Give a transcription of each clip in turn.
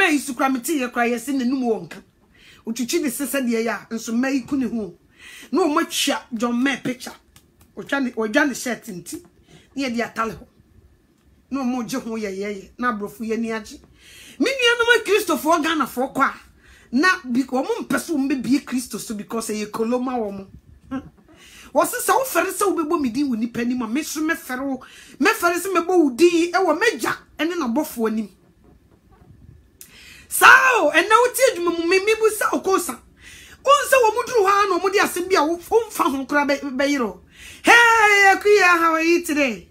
na isu kra meti ye kra ye se nenum wonka uchichi de sese de ya nso mai ku ne hu na o matwa John me picture o dwa ne shirt nti ne de atale ho na o mo je ho ye na brofu ye ni age minu no Christopher Ghana for kwa na because mo mpese o mbie Christo so because ye koloma wo mo was so fere se obebo midi woni pani ma me so me fere se mebo wudi e wo meja ene na bofo anim sao ena uti adwuma mu me bu sa okosa onse wo muduru ha na omudi asem bia wo mfa ho kra beyiro. Hey Akuya, how are you today?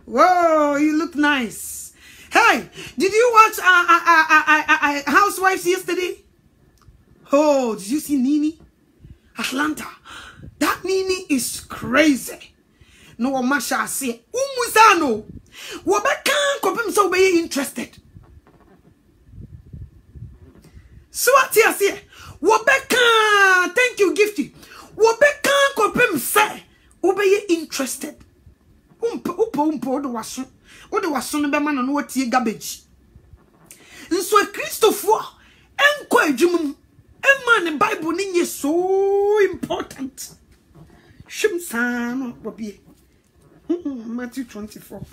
Whoa, you look nice. Hey, did you watch Housewives yesterday? Oh, did you see Nini? Atlanta. That Nini is crazy. No one masha say umuzano. Wabekan kopem so be interested. So what you say? Wabekan, thank you, Gifty. Wabekan kopem say obey interested. Umpo do waso no be man no watie garbage. Nso Christopher enko adwumum emma ne Bible ni so important. Shimsano bobie. Matthew 24.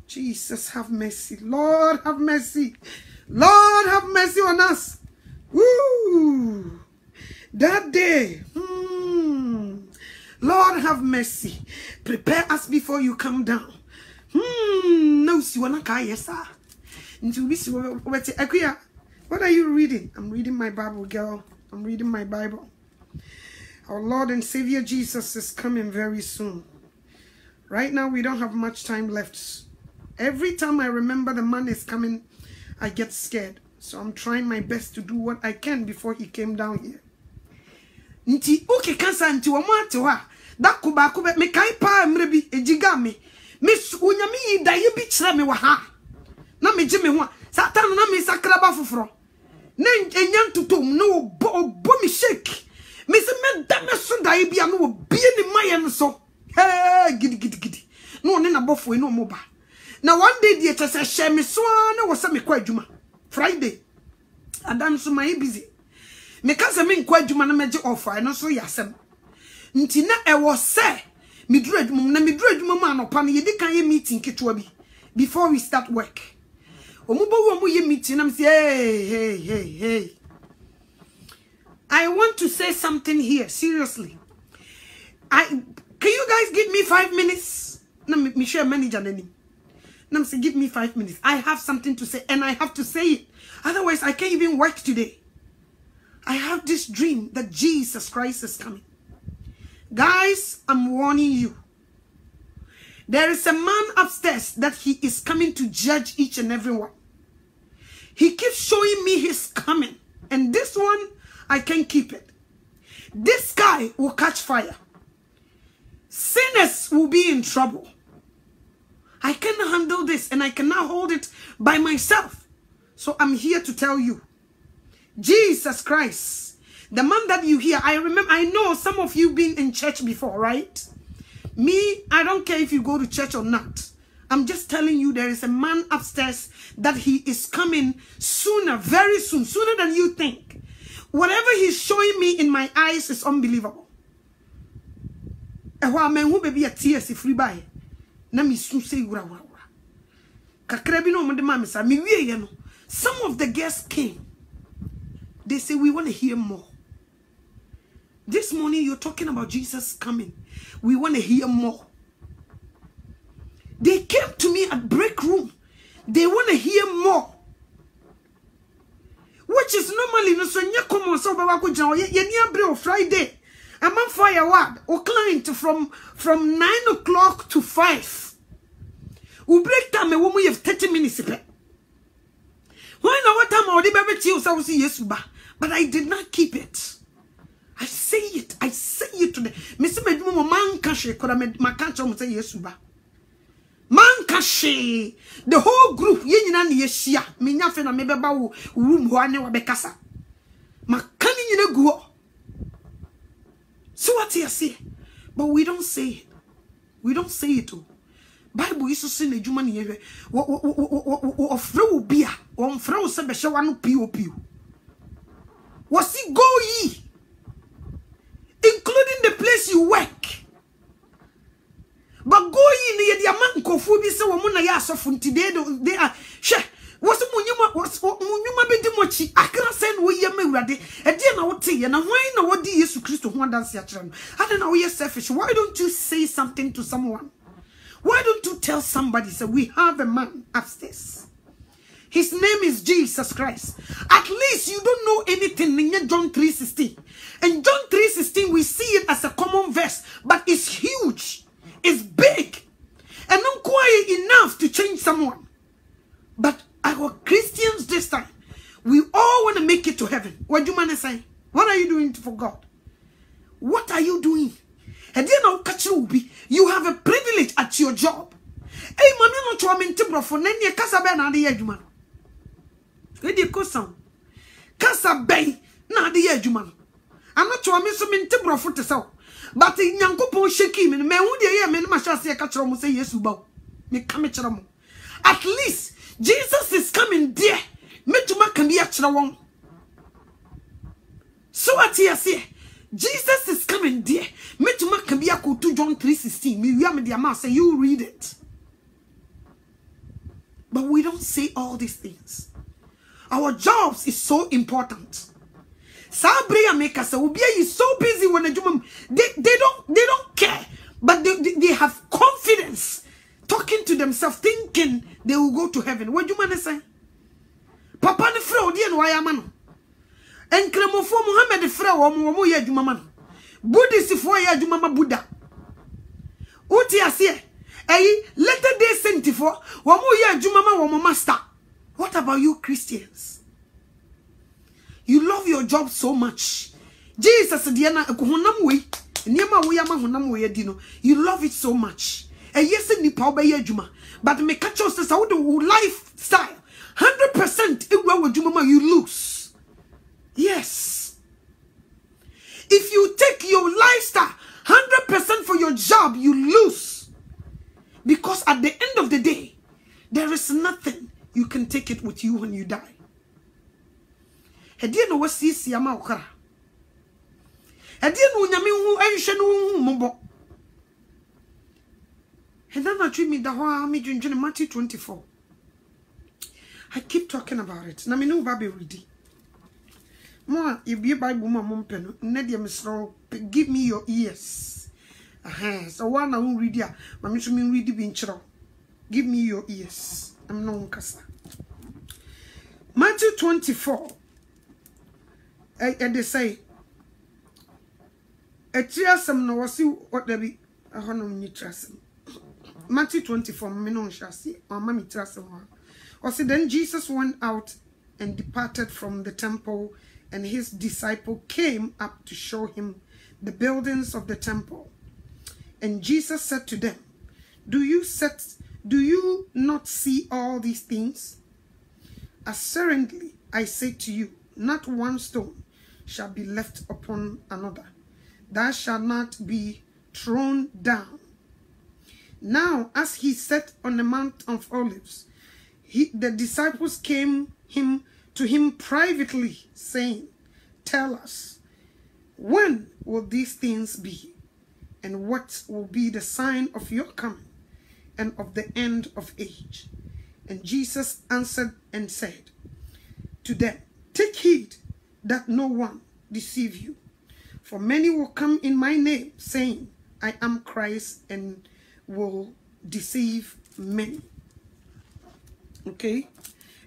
Jesus have mercy. Lord have mercy. Lord have mercy on us. Woo! That day. Lord have mercy. Prepare us before you come down. No, see what what are you reading? I'm reading my Bible, girl. I'm reading my Bible. Our Lord and Savior Jesus is coming very soon. Right now, we don't have much time left. Every time I remember the man is coming, I get scared. So I'm trying my best to do what I can before he came down here. Nti okay kansa nti wo ma te ho a da kuba me kai pa mrebi ejiga me unyami yi da ye bi kire me wa ha na me je me ho a satan na me sakra ba foforo na enya ntutom na obo me shake me se me da me so da ye bia na obi ni maye no so hey gidi no ne na bofo no mo ba na one day die chese share me so na wo se me kwa adwuma Friday adan so my busy me kase me nkwa adwuma na meje offer no so yasem nti na e wo se me duru adwuma na me duru adwuma ma anopa na yedi kan ye meeting kitwa bi before we start work omubo wo mu ye meeting na me say hey I want to say something here seriously. Can you guys give me 5 minutes? Na me share manager nani na me say give me 5 minutes. I have something to say and I have to say it, otherwise I can't even work today. I have this dream that Jesus Christ is coming. Guys, I'm warning you. There is a man upstairs that he is coming to judge each and every one. He keeps showing me his coming. And this one, I can't keep it. This guy will catch fire. Sinners will be in trouble. I cannot handle this and I cannot hold it by myself. So I'm here to tell you. Jesus Christ, the man that you hear, I know some of you been in church before, right? Me, I don't care if you go to church or not. I'm just telling you there is a man upstairs that he is coming sooner, very soon, sooner than you think. Whatever he's showing me in my eyes is unbelievable. Some of the guests came. They say, we want to hear more. This morning, you're talking about Jesus coming. We want to hear more. They came to me at break room. They want to hear more. Which is normally no so nya come on so baba ko jan ye ni abre o Friday. I'm on fire word o client from 9 o'clock to 5. We break time we mu 30 minutes pe. Why now what time odi bebe chi o say see Yesu ba. But I did not keep it. I say it today. Me se medum man ka hwe kora me makancho mo say Yesu ba. Man kashe the whole group ye nyina na ye hia me nya fe na me beba wo room ho ane wa bekasa makani nyina guo. So what you say? But we don't say it. We don't say it. Bible is so sin a human year. Of throw beer, on throw Sebeshawano POP. Was he go ye? Including the place you work. But go ye near the amount of food is so woman yas of today. They are share. Was Munyuma Bedimochi? I can't send we yam ready. A dear no tea and a wine or what dear Christ to one dance yatran. I don't know you're selfish. Why don't you say something to someone? Why don't you tell somebody? So we have a man upstairs. His name is Jesus Christ. At least you don't know anything in John 3:16. And John 3:16, we see it as a common verse, but it's huge. It's big. And not quite enough to change someone. But our Christians this time, we all want to make it to heaven. What do you want to say? What are you doing for God? What are you doing? And then I'll catch you have a privilege at your job. Hey, mommy, not to amen tibro for nene kasabe na de adwuma. We dey ko sound. Kasabe na de adwuma. I'm not to amen so men tibro for te saw. But Nyankopon sheki me hu de ye me ma hyase ka kire mo say Yesu ba. Me ka me kire mo. At least Jesus is coming there. Me tuma kan bi a kire won. So what you say? Jesus is coming there. Me to make be to John 3:16. Me we am the amount say you read it. But we don't say all these things. Our jobs is so important. Sabria make us is so busy when they don't care. But they have confidence talking to themselves, thinking they will go to heaven. What do you want to say? Papa ne fraud and why am I? And Kremofo Muhammad Fra womo ye adwuma man. Buddhist fo ye adwuma Buddha. Uti ase later day saint fo womo ye adwuma womo master. What about you Christians? You love your job so much. Jesus dia na honam we. Niema wo ya ma honam we di no. You love it so much. Yes nipa obey adwuma. But me catch us say the lifestyle 100% ewa adwuma you lose. Yes. If you take your lifestyle 100% for your job, you lose. Because at the end of the day, there is nothing you can take it with you when you die. Hediye no wasi siyama okara. Hediye no nyame hu ehwe no hu mobo. Heda na twi mi da ho a me dwendwene Matthew 24. I keep talking about it. Na me no ba be ready. More, if you Bible mum pen, Nedium strong, give me your ears. So one I won't read ya. Mammy to me read the benchro. Give me your ears. I'm no cassa. Matthew 24. They say a triasum no was you what there be a honor trust. Matthew 24, Menon shall see, or Mammy Trasum. Or say then Jesus went out and departed from the temple. And his disciple came up to show him the buildings of the temple. And Jesus said to them, Do you not see all these things? Assuredly, I say to you, not one stone shall be left upon another, that shall not be thrown down. Now, as he sat on the Mount of Olives, the disciples came to him privately, saying, Tell us, when will these things be? And what will be the sign of your coming and of the end of age? And Jesus answered and said to them, Take heed that no one deceive you. For many will come in my name, saying, I am Christ, and will deceive many. Okay?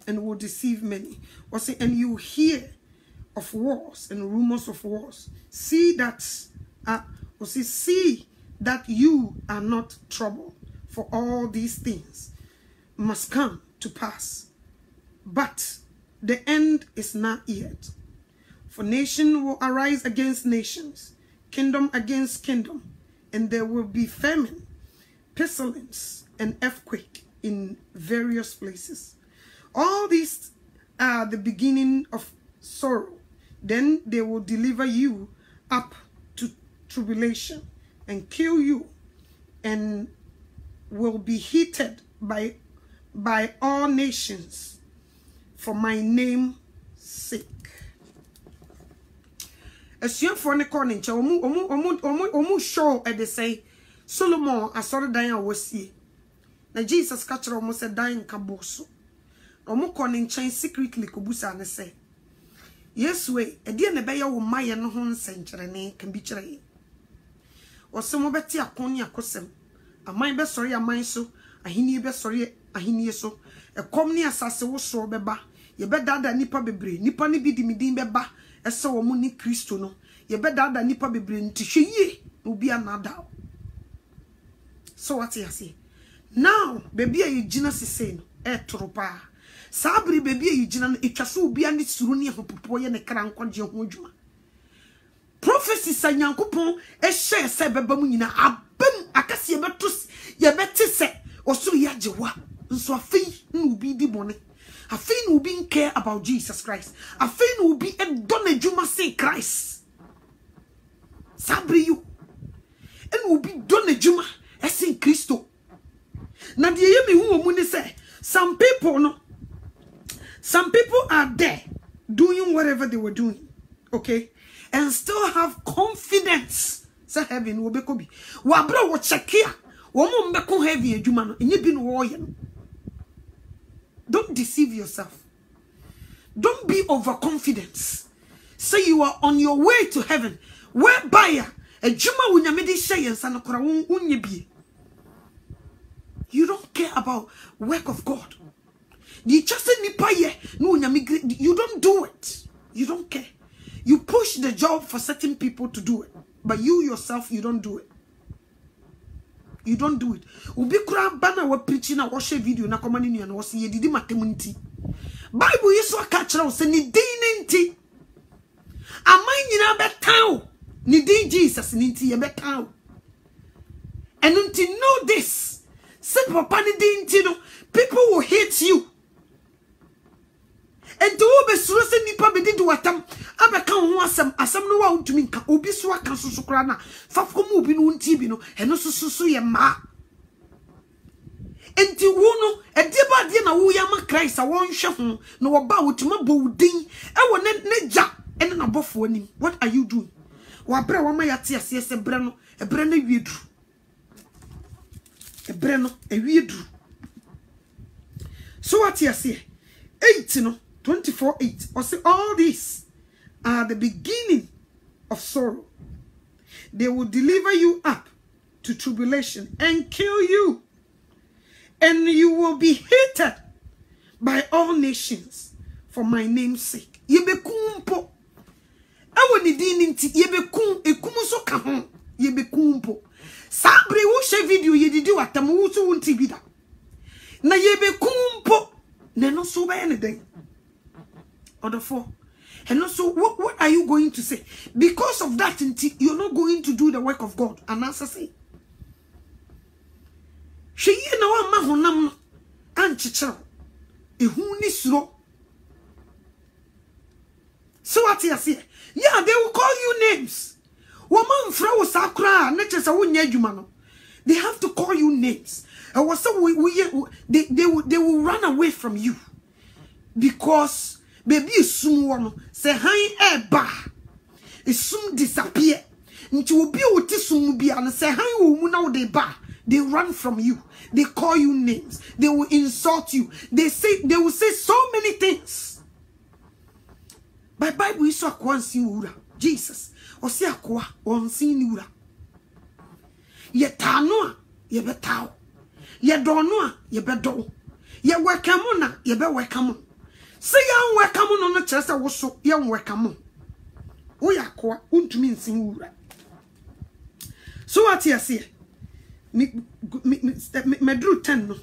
And will deceive many. Or say, and you hear of wars and rumors of wars. See that you are not troubled, for all these things must come to pass. But the end is not yet. For nation will arise against nations, kingdom against kingdom, and there will be famine, pestilence, and earthquake in various places. All these are the beginning of sorrow. Then they will deliver you up to tribulation and kill you, and will be hated by all nations for my name's sake. As you for the corner, omu show at the say Solomon I saw the dying was see. Na Jesus catcher almost said dying kaboso. Omu corning chain secretly kubusa and say. Yes, way, a dear nebeya will my and hon century can be tray. Or some of Betty a conia cosem. A my best sorry a mine so, a hinny best sorry a hinny so, a comnia sasso so beba, ye bet that nipa bebre, nipa ni be dimidin beba, a so a muni Christo no, ye bet that nipa bebre to she ye will be another. So what you say? Now, baby, you genus is saying, tropa. Sabri baby, you genan, it casu be any suruni of Popoya and a crank on your hojuma. Prophecy sa yankupon, a share said Babamina, a bum, a cassia betus, ye better say, or so yajawa, so a fee will be the money. A fee will be care about Jesus Christ. A fee will be a donne Juma say Christ. Sabri you, and will be donne Juma, as in Christo. Now, do you hear me? Who say some people no. Some people are there doing whatever they were doing, okay, and still have confidence. Say heaven will be kobi. Wabra wo check here. Womo mbeko heavy adwuma no. Enye bi no wo ye no. Don't deceive yourself. Don't be overconfident. Say you are on your way to heaven. Whereby adwuma wo nyame de hye yensa no kora wonye bi. You don't care about work of God. You just no, you don't do it. You don't care. You push the job for certain people to do it, but you yourself, you don't do it. You don't do it. Ubi kura bana we preaching na watch video na komani ni na wasi ye didi matemunti. Bible yesu akachira se ni din nti. Amai nyina betaw. Ni din Jesus ni nti ye betaw. And until know this, say papa ni din nti no, people will hate you. And to be surose nipa be di watam abeka ho asam no wa untumi nka obi so aka soso kra na fafko mu obi no nti bi no eno soso ye ma enti wo no e de ba de na wo ya ma Christ a won hwe ho no wo ba wotuma bo udin e wo ne ja ene na bofo anim. What are you doing? Wa bra wa ma ya te ase se bre no e bre na wiedru e bre no e wiedru. So what you say 8 no 24:8. Or say all these are the beginning of sorrow. They will deliver you up to tribulation and kill you, and you will be hated by all nations for my name's sake. Yebekumpo. Awo ni di ninti yebekun ekumu so ka ho yebekumpo. Sabre wo she video yedidi watam wo so wonti bida. Na yebekumpo na no so ba anything. Order 4. And also, what are you going to say? Because of that, you're not going to do the work of God. And answer say, she ye na wa mahonam anchichero ehu ni suro. So what you say? Yeah, they will call you names. Woman fro sakra nature sa wonya adwuma no. They have to call you names. And what so they will run away from you because baby sum wono se han eba sum disappear nti obi oti sum bia no se han wo mu na wo de ba. They run from you. They call you names. They will insult you. They will say so many things. By Bible is so kwansi wura Jesus osi akwa onsi ni wura ye tano a ye betaw ye dono a ye bedo ye welcome na ye be welcome. Say you welcome no no chese wo so ye welcome. Wo yakwa untumi nsin wura. So what you say? Me drew 10 no.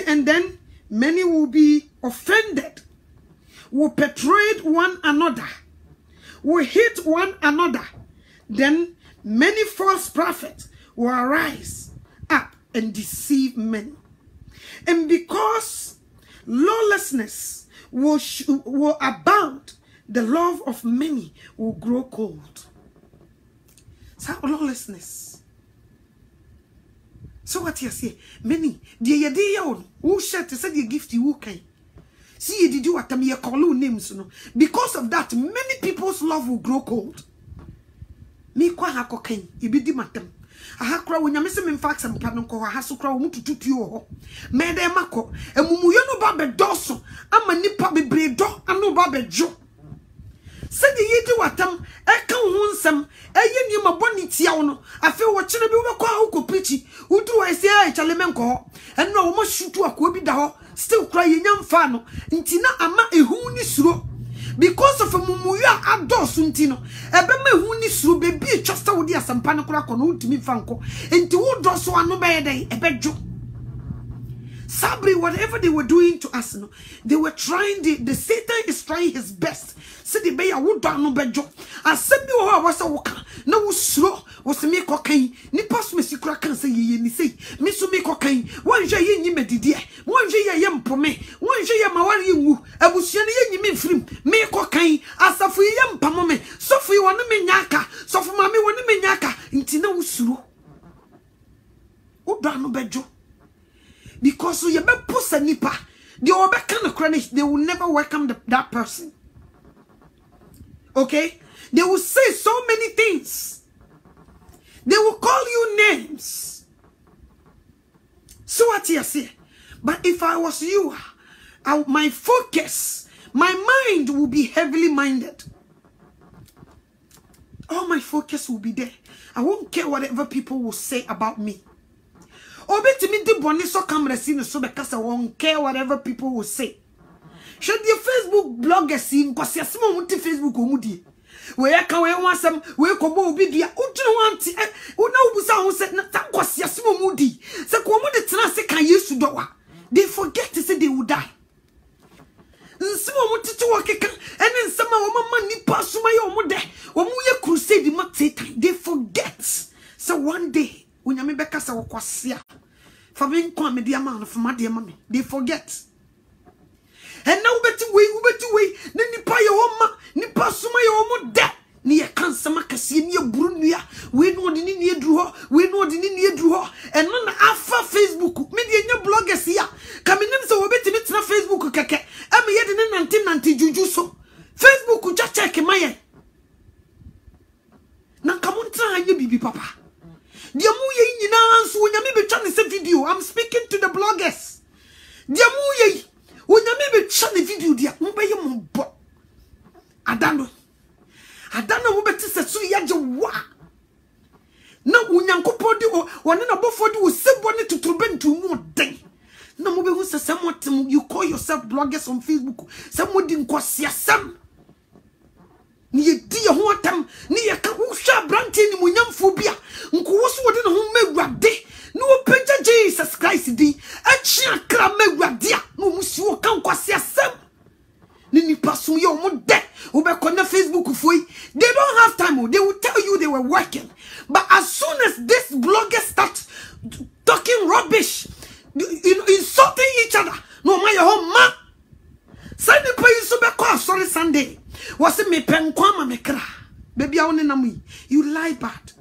And then many will be offended, will betray one another, will hate one another. Then many false prophets will arise up and deceive many. And because lawlessness will abound, the love of many will grow cold. So lawlessness. So what you say? Many, dear day on, who said to send you gift you okay? See, did you what me call names? No, because of that, many people's love will grow cold. Me kwa hakoken, ibidi matem. Ahakra when you miss him in fact some panonko, hasukra mutu you. Mede mako, and mumuyano babe doso, I'm a nipa be bredo, and no babe jo. Said ye do what eka wonsam, eye ni maboni tiaono. I feel watching a bill kwa uko preachy, who do I say I chalemenko, and no more shoot to a kobi daho, still crying young fano, intina ama a huni suro. Because of a mumuya adosuntino, a beme huni suro baby just a woody as some panacra con to me fanco, and to wood doso no bad day, a bedjo. Sabri, whatever they were doing to us, no, they were trying, the Satan is trying his best. Said the bay, I would down no bedjo. I said, no, I was a walker. No, slow was me cocaine. Nipas me secret can say ye, say, Miss me cocaine. One jay ye medidia, one jay yam for me, one jay mawari you. I was ye me film, me cocaine, as a free yam pamome, so for you want me yaka, so for mammy want me yaka, intina slow. Oh, down no bedjo. Because you be pussy nipa, they will be kind of chronic, they will never welcome that person. Okay? They will say so many things. They will call you names. So what you say? But if I was you, my focus, my mind will be heavily minded. All my focus will be there. I won't care whatever people will say about me. Obeti me di boni so camera scene so because I won't care whatever people will say. Should your Facebook blogger scene cause ya small multi Facebook omudi. Where can we want some we kobo obi dia udru wanti una ubusa won say na cause ya small mudi. Say ko mo de tena se kan Yesu do wa. They forget to say they will die. Small multi to work kan and some of mama nipa suma ye omo de. Omo ye crusade ma Satan. They forget. So one day when you make us our kwasia, for being come media man for my dear mommy, they forget. And now better way, then nipa your oma, nipa suma your omo de, ni a cancer macassi near Brunia, we know the near draw, we know the near draw, and none after Facebook, media your bloggers here, coming in so better it's not Facebook, kake, I'm yet in 1990 juju so. Facebook could just check my now come on, try you, baby papa. Video. I'm speaking to the bloggers. When you maybe chat the video, dear, I don't know what to say. Now, when you put one in a buffer, you will to turban to more day. No more who says someone you call yourself bloggers on Facebook. Someone didn't cost ya some. Ni dia ho atam ni yaka wo hwa brante ni munyam phobia nko wo so wode ne ho magwade no pagya Jesus Christ di achi akra magwade a no musi wo kan kwase asem ni nipa so ye omo de wo be kona Facebook foi. They don't have time. They will tell you they were working, but as soon as this blogger start talking rubbish, insulting each other, no matter how ma Sunday pay so be call sorry Sunday. Was it me pen kwama me kra? Baby, I want to you lie bad.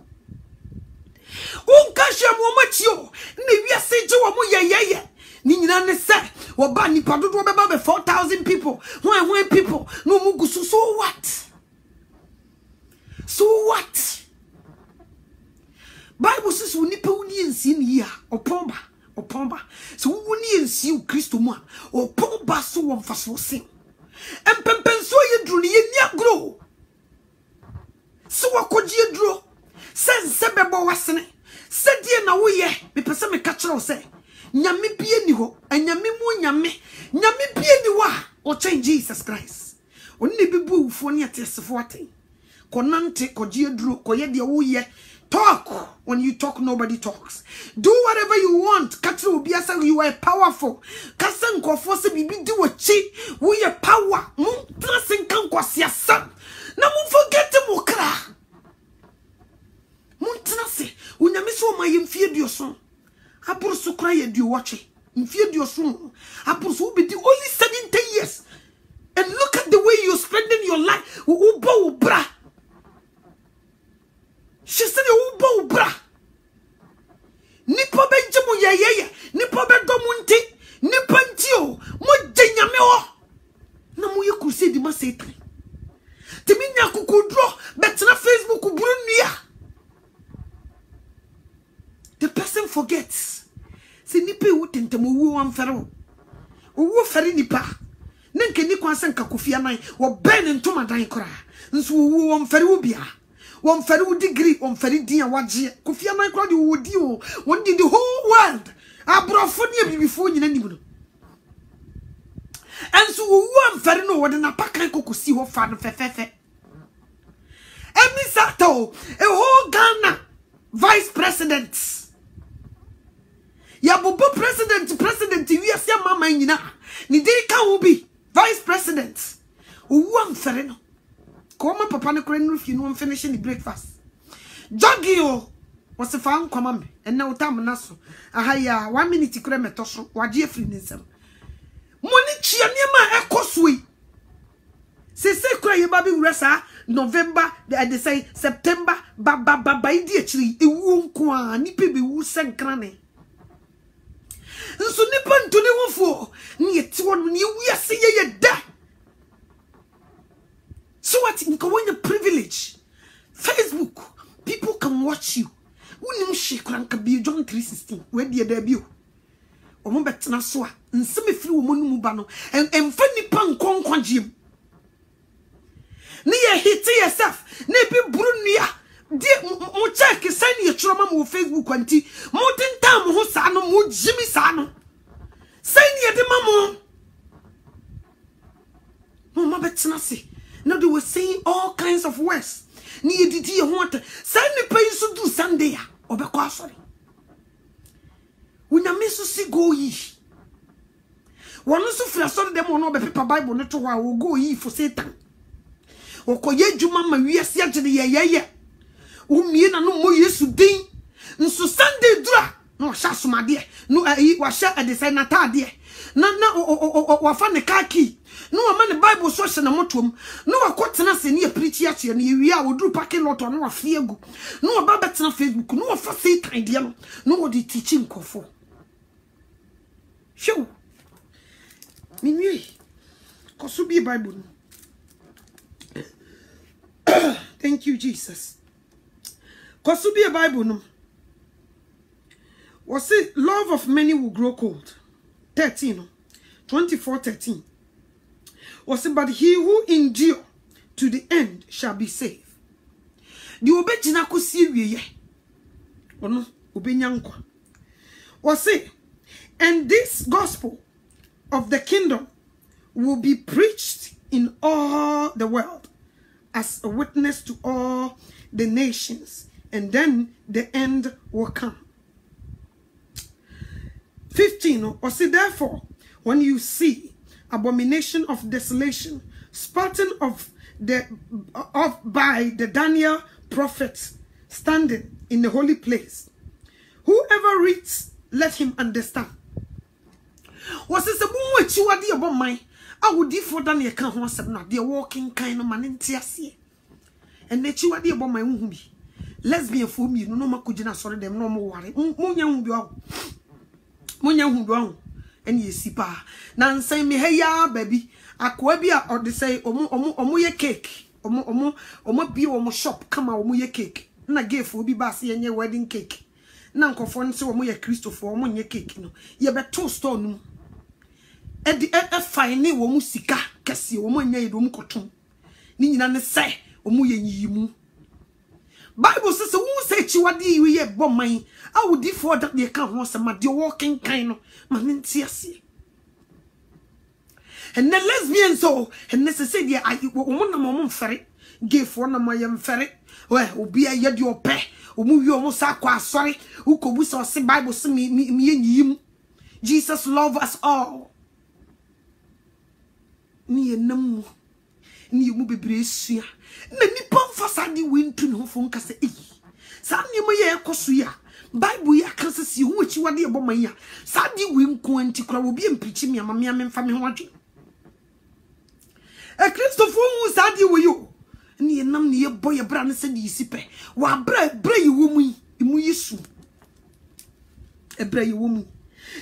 Unkasha mumachio. Ni we say jo mo ye. Ni nyina ne se. Wo ba ni padu do be 4,000 people. When people no mugusu. So what? So what? Bible says we nipa uni ensi ni ya opomba. So uni ensi Kristo mu a opomba so won faso sin. And pempenso ye drew ye nia grow. So what could you draw? Says Sebebo wasn't it? Said ye na we ye, me pesa me catcher say. Nyami pie ni ho, and yami mu nyami pie ni wa, or change Jesus Christ. Only be boo for near test 40. Konante, koji drew, koye de wo ye. Talk. When you talk, nobody talks. Do whatever you want. Catcher will be as you are powerful. Kasan ko force bibi do a cheat. We are power. Mun trasin kan kwasi asam. Na mun forget mo kra. Mun trase. Unyame so ma yemfie dioso. Apur so kra ye dio wache. Mfie dioso. Apur so be only 70 years. And look at the way you're spending your life. Ubo bra. She said, "Oh, bra." Nipa benje Satan. Timinya kukudro betna Facebook burunia. The person forgets. Se nipa wutente mo wu amfero. Owu fere nipa. Nenke ni kwansen ka kofia nan wo ben ntoma dan kora. Nso wu amfere wo bia. Wo amfere wo degree, wo amfere din a waje. Kofia nan kora de wo di o. Won di the whole world. Abrofo ni bibifo nyina nimu no. Enso wu amfere no wo de na pakan kokosi ho fa no fefefe. Emi sato a whole Ghana vice president. Ya bobo president we ase mama nyina. Ni dey kan wo bi vice president. Wu amfere no. Ko ma papa ne kora no fi no finish the breakfast. Jogio was a fan kwama me. And now tam na so. Aha ya 1 minute kora metoso. Waje afri nsem. Moni chia niema ekoswe. Se kura ye babi urasa November they say September ba idi achiri ewu nko a nipa be wu senkrane. Nso nipa ntone wofo ni eti won ni wi ase ye da. So what in the privilege Facebook people can watch you. Unim she kranka bi John 3:16 we dey da bi o. Omo betena so a nsem efiri wo mu ba no emfa nipa nkonkwajem. Ni ye hit yourself. Ni bi buru nua. Di mo check send ye churoma mo Facebook anti. Mo dinta mo ho sa no mo jimi sa no. Send ye de mamo. Mo ma betena se. Now they were saying all kinds of words. Ni ye didi ye ho ata. Send ni pay so do Sunday ya. Obekwa asori. Unyame so si go yi. Wonu so fra so dem no be paper Bible no to ho go yi for Satan. Okoye djuma ma wiase agene ye umie na no mo Yesu din nso Sunday dura no sha somade no wa sha adesai na tade na wa fa ne kaki no wa ma ne Bible so hye na motom no wa kotena se ne preach ya che ne wi a oduru parking lot no wa fie gu no wa ba betena Facebook no wa fa Satan de no wo di teaching kofo show minui ko so bi Bible no. Thank you, Jesus. Cause to be a Bible no. Was it love of many will grow cold? 13, 24:13. Was it but he who endure to the end shall be saved. The obejina kusi wiye. Ono obenyankwa. Was it and this gospel of the kingdom will be preached in all the world as a witness to all the nations, and then the end will come. 15. Or see therefore, when you see abomination of desolation spoken of by the Daniel prophets standing in the holy place, whoever reads, let him understand. Was this a boom with you idea about mine? I would differ than you can't want some not. They're walking kind of man in Tiasia. And let you idea about my womb. Lesbian for me, no more could sorry them no more worry. Monya who and ye see pa. Nan say me hey ya baby. Aquabia or they say omo ye cake. Omo be omo shop come out omo ye cake. Na gave for be bassy and your wedding cake. Nan conform so omo ye Christopher omo ye cake no. Ye bet 2 stone. E fine wo mu sika kese wo mu nya yedom koton ni nyina ne se wo mu yenyimu Bible says wo say chiwade yi ye boman awudi for that they can ho se ma de walking kind no ma nti ase and the lesbian so and necessary wo mu na mo mfere gay for na mo ye mfere we obi aye de ope wo mu wi o mu sa kwa asori ukobu so se Bible se me yenyimu Jesus love us all. Ni enam ni emu bebre sua na nipa mfasa di wentu no fo nka se sa nemu ye ekoso ya Bible ya kan se si hu achi wade ebo man ya sa di wenku anti kra obi emprichi me amame amemfa me ho adwe e Christopher hu sa di we yo ni enam ni ye boy bra ne se di sipe wa bra yi wo mu emu yesu e bra yi wo mu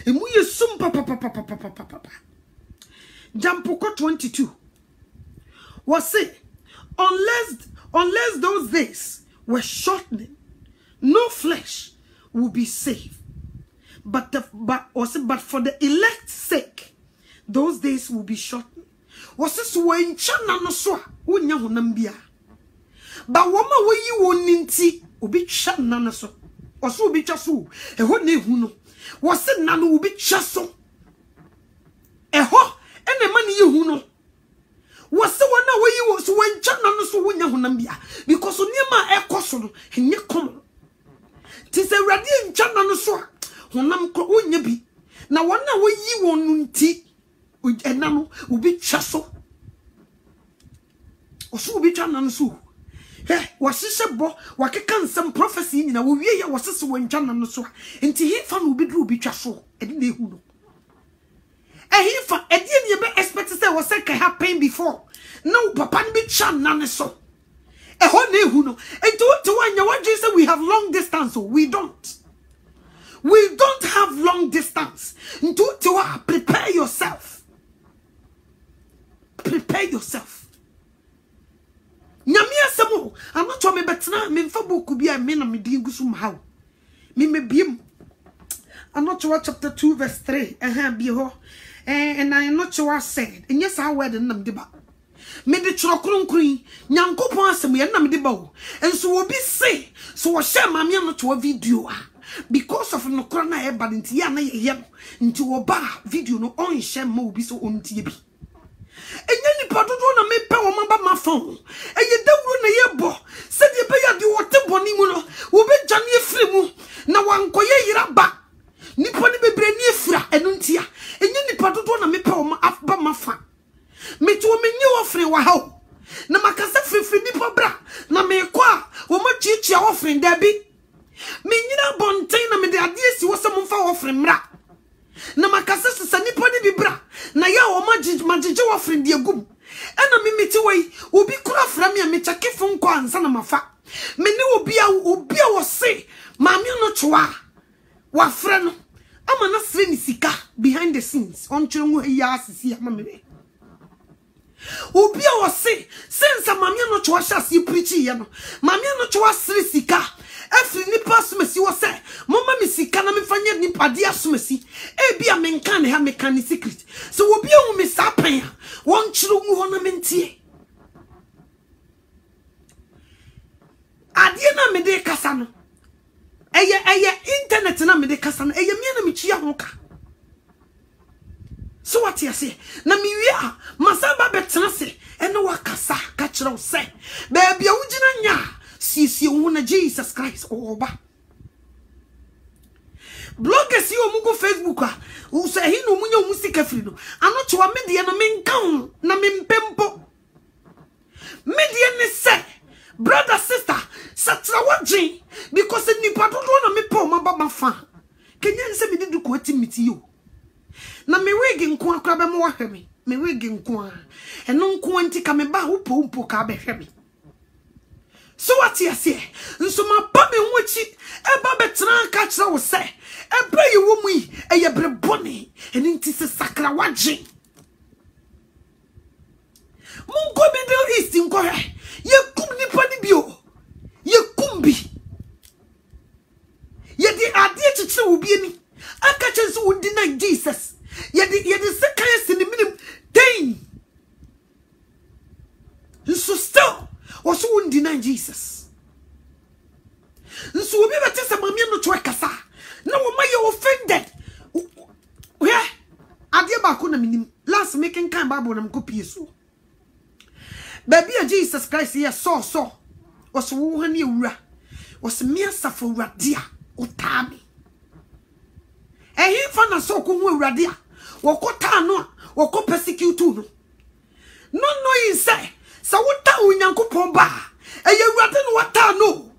emu yesu papa Jampoko 22. Was it unless those days were shortening, no flesh will be saved. But for the elect's sake, those days will be shortened. Was this when Chana no so unya honambia? But woma we yi woninti obi Chana no so. Oso obi chaso eho na ehu no. Was it nano obi chaso? Eho ene mani yi hu no. Was the one way you was when Chana no so unya honambia? Because oniema ekoso no enye komo. Tis a radiant Chana no so. Honam ko unya bi. Na wana we yi wonunti enano ubi chaso. Oso ubi Chana no so. Wasise bo wakeka some prophecy nyina wo wie ya wasese wantwa no so enti he fa no obi dru obi twa so edi na ehu no he fa edi ne be expect say was say can happen before no papa no be twa na so ho na ehu no enti what wanya what you say we have long distance so we don't have long distance into prepare yourself Nyamia semo, I'm not sure me betna me mfa boku bia me na me di gusu mahaw. Me biem. I'm not sure chapter 2 verse 3. Bi ho. And I'm not sure what said. And yes, I word nam de ba. Me de chro kronkron, Nyankopon asem ye nam de ba wo. And so obi say, so wo share maame anokyewaa video because of no krona e bad nti ya na ye nti wo ba video no on share ma obi so ontie bi. Enya ni padodo na me pe wo maba ma phone eye dawuro na ye bo se de be ya de wote boni mu no wo be jane efiri mu na wankoye yira ba nipa ni bebre ni efira enu ntia enya ni padodo na me pe wo ma ma fa me to me nyi wo firi wa ha na makasa frifri nipa bra na me kwa wo ma chichia wo firi da bi me nyina bonten na me de ade esi wo se mo fa wo firi mra na makasa sesa nipa ni bibra na ya o majije wa frindi agum ena mimiti wei obi kura fra me me chake fun kwa ansa na mafa me ne obi a wo se maame anokyewaa wa fra no ama na sre ni sika behind the scenes on chirungu ya asisi ama me obi a wo se sense maame anokyewaa sha se preachi ye no maame anokyewaa sre sika Every nipa sumesi was say, Mama misika na mifanya nipa dia sumesi. Ebi a menkane ha mekani secret. So obi a umisa penya. Won chiru mu hona mentie. Adie na mede kasa no. Eye internet na mede kasa no. Eye mi na michia hoka. So what you say? Na mi wi a masaba betena se. Eno wakasa ka kire se. Baby a ugina nya. Si una Jesus Christ oba bloggers yo mugo Facebook u se hi no munya musika firi no anokyewaa media na menkan na mempempo media ne se brother sister satra wagin because nipa dodo na mepo maba mafa kenya nse me didu ko atimiti yo na me wigi nko akra be mo wahwe me wigi nko eno nko anti ka me ba ho pompo ka be hwe me. So what you say? Nso ma pa me nwochi e ba betran ka kire wo se e bra ye wo mu yi e ye bre boni eni nti se sakra wagye mun go Middle East nko he ye kum nipa ni bio ye kum bi ye di ade chichire wo bi eni aka chense wo di na Jesus ye di second sin minim ten nso still Oso won deny Jesus. Nso obi bete se maame anokyewaa kasa. Na wo maye offended. Where? Ade ba ko na minim. Last making kan Bible na mkopie so. Baby Jesus Christ here so. Oso wo hani ewura. Oso me asafo urade a otami. Ehi fa na so ko hu urade a. Wokota no a, woko persecute no. No you say sa wuta unyankopon ba eye urade no wata no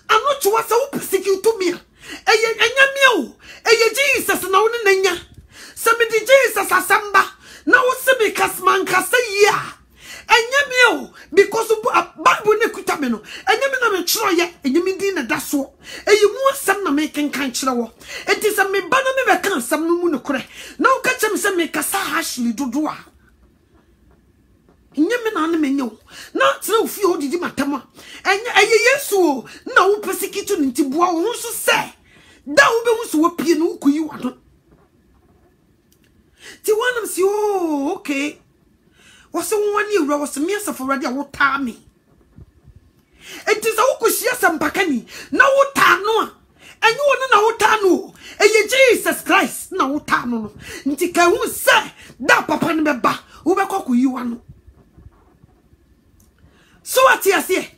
anokyewaa sa wo persecute me eye enyame o eye Jesus na wo ne nya sa me di Jesus asamba na wo se me kasman kasa ya enyame o because Bible ne kuta me no enyame na me kiro ye enyame din na daso eye mu asam na me kenkan kire wo enti sa me ba na me be kan asam no mu no kore na wo ka chem se me kasa hashli dodo a Nyame na na menyo. Na tira ofi odidi matama. Eye Yesu na wo persecution nti boa wo so se. Da wo be hu so wo pie no koyi wado. Ti wanam si oh okay. Wose won ni ewura wose me asafo rade a wo taa me. Enti za wo koshia sampakani na wo taa no a. Enyi won na wo taa no. Eye Jesus Christ na wo taa no. Nti ka hu se da papa ne beba wo be koyi wano. So what you say?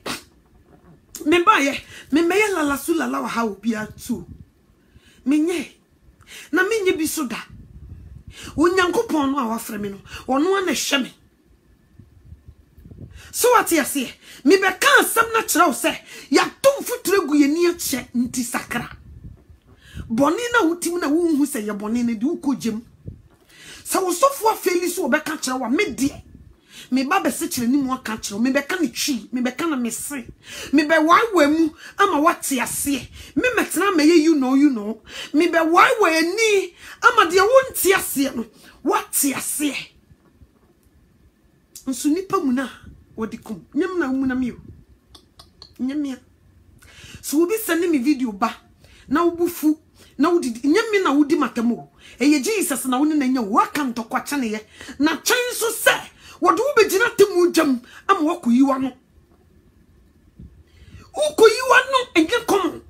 Membaye, memeye la sula la wa ha obi atu. Menye. Na menye bi so da. Onyankopon no a wafre me no, ono ana hwe me. So what you say? Me be kan asem na kire wo se, ya tom future gu ye ni ache nti sakra. Boni na wutim na wo hu se ye boni na di ukogem. Sa wo sofo afeli so be ka kire wa me de. Me ba be se kire ni mu aka kire me be ka ne twi me be ka na me se me be wai mu ama wate ase me metena me ye you know me be wai ni ama de wonte ase no wate ase nso nipa mu na wodikum nyam na mu na mi o nyamia so obi send me video ba na obufu na wudi nyam na wudi matamo eye Jesus na woni na nya waka ntokwa chane ye na twen so se wodu begina temu jam am wakoyiwa no ukoyiwa no enye kom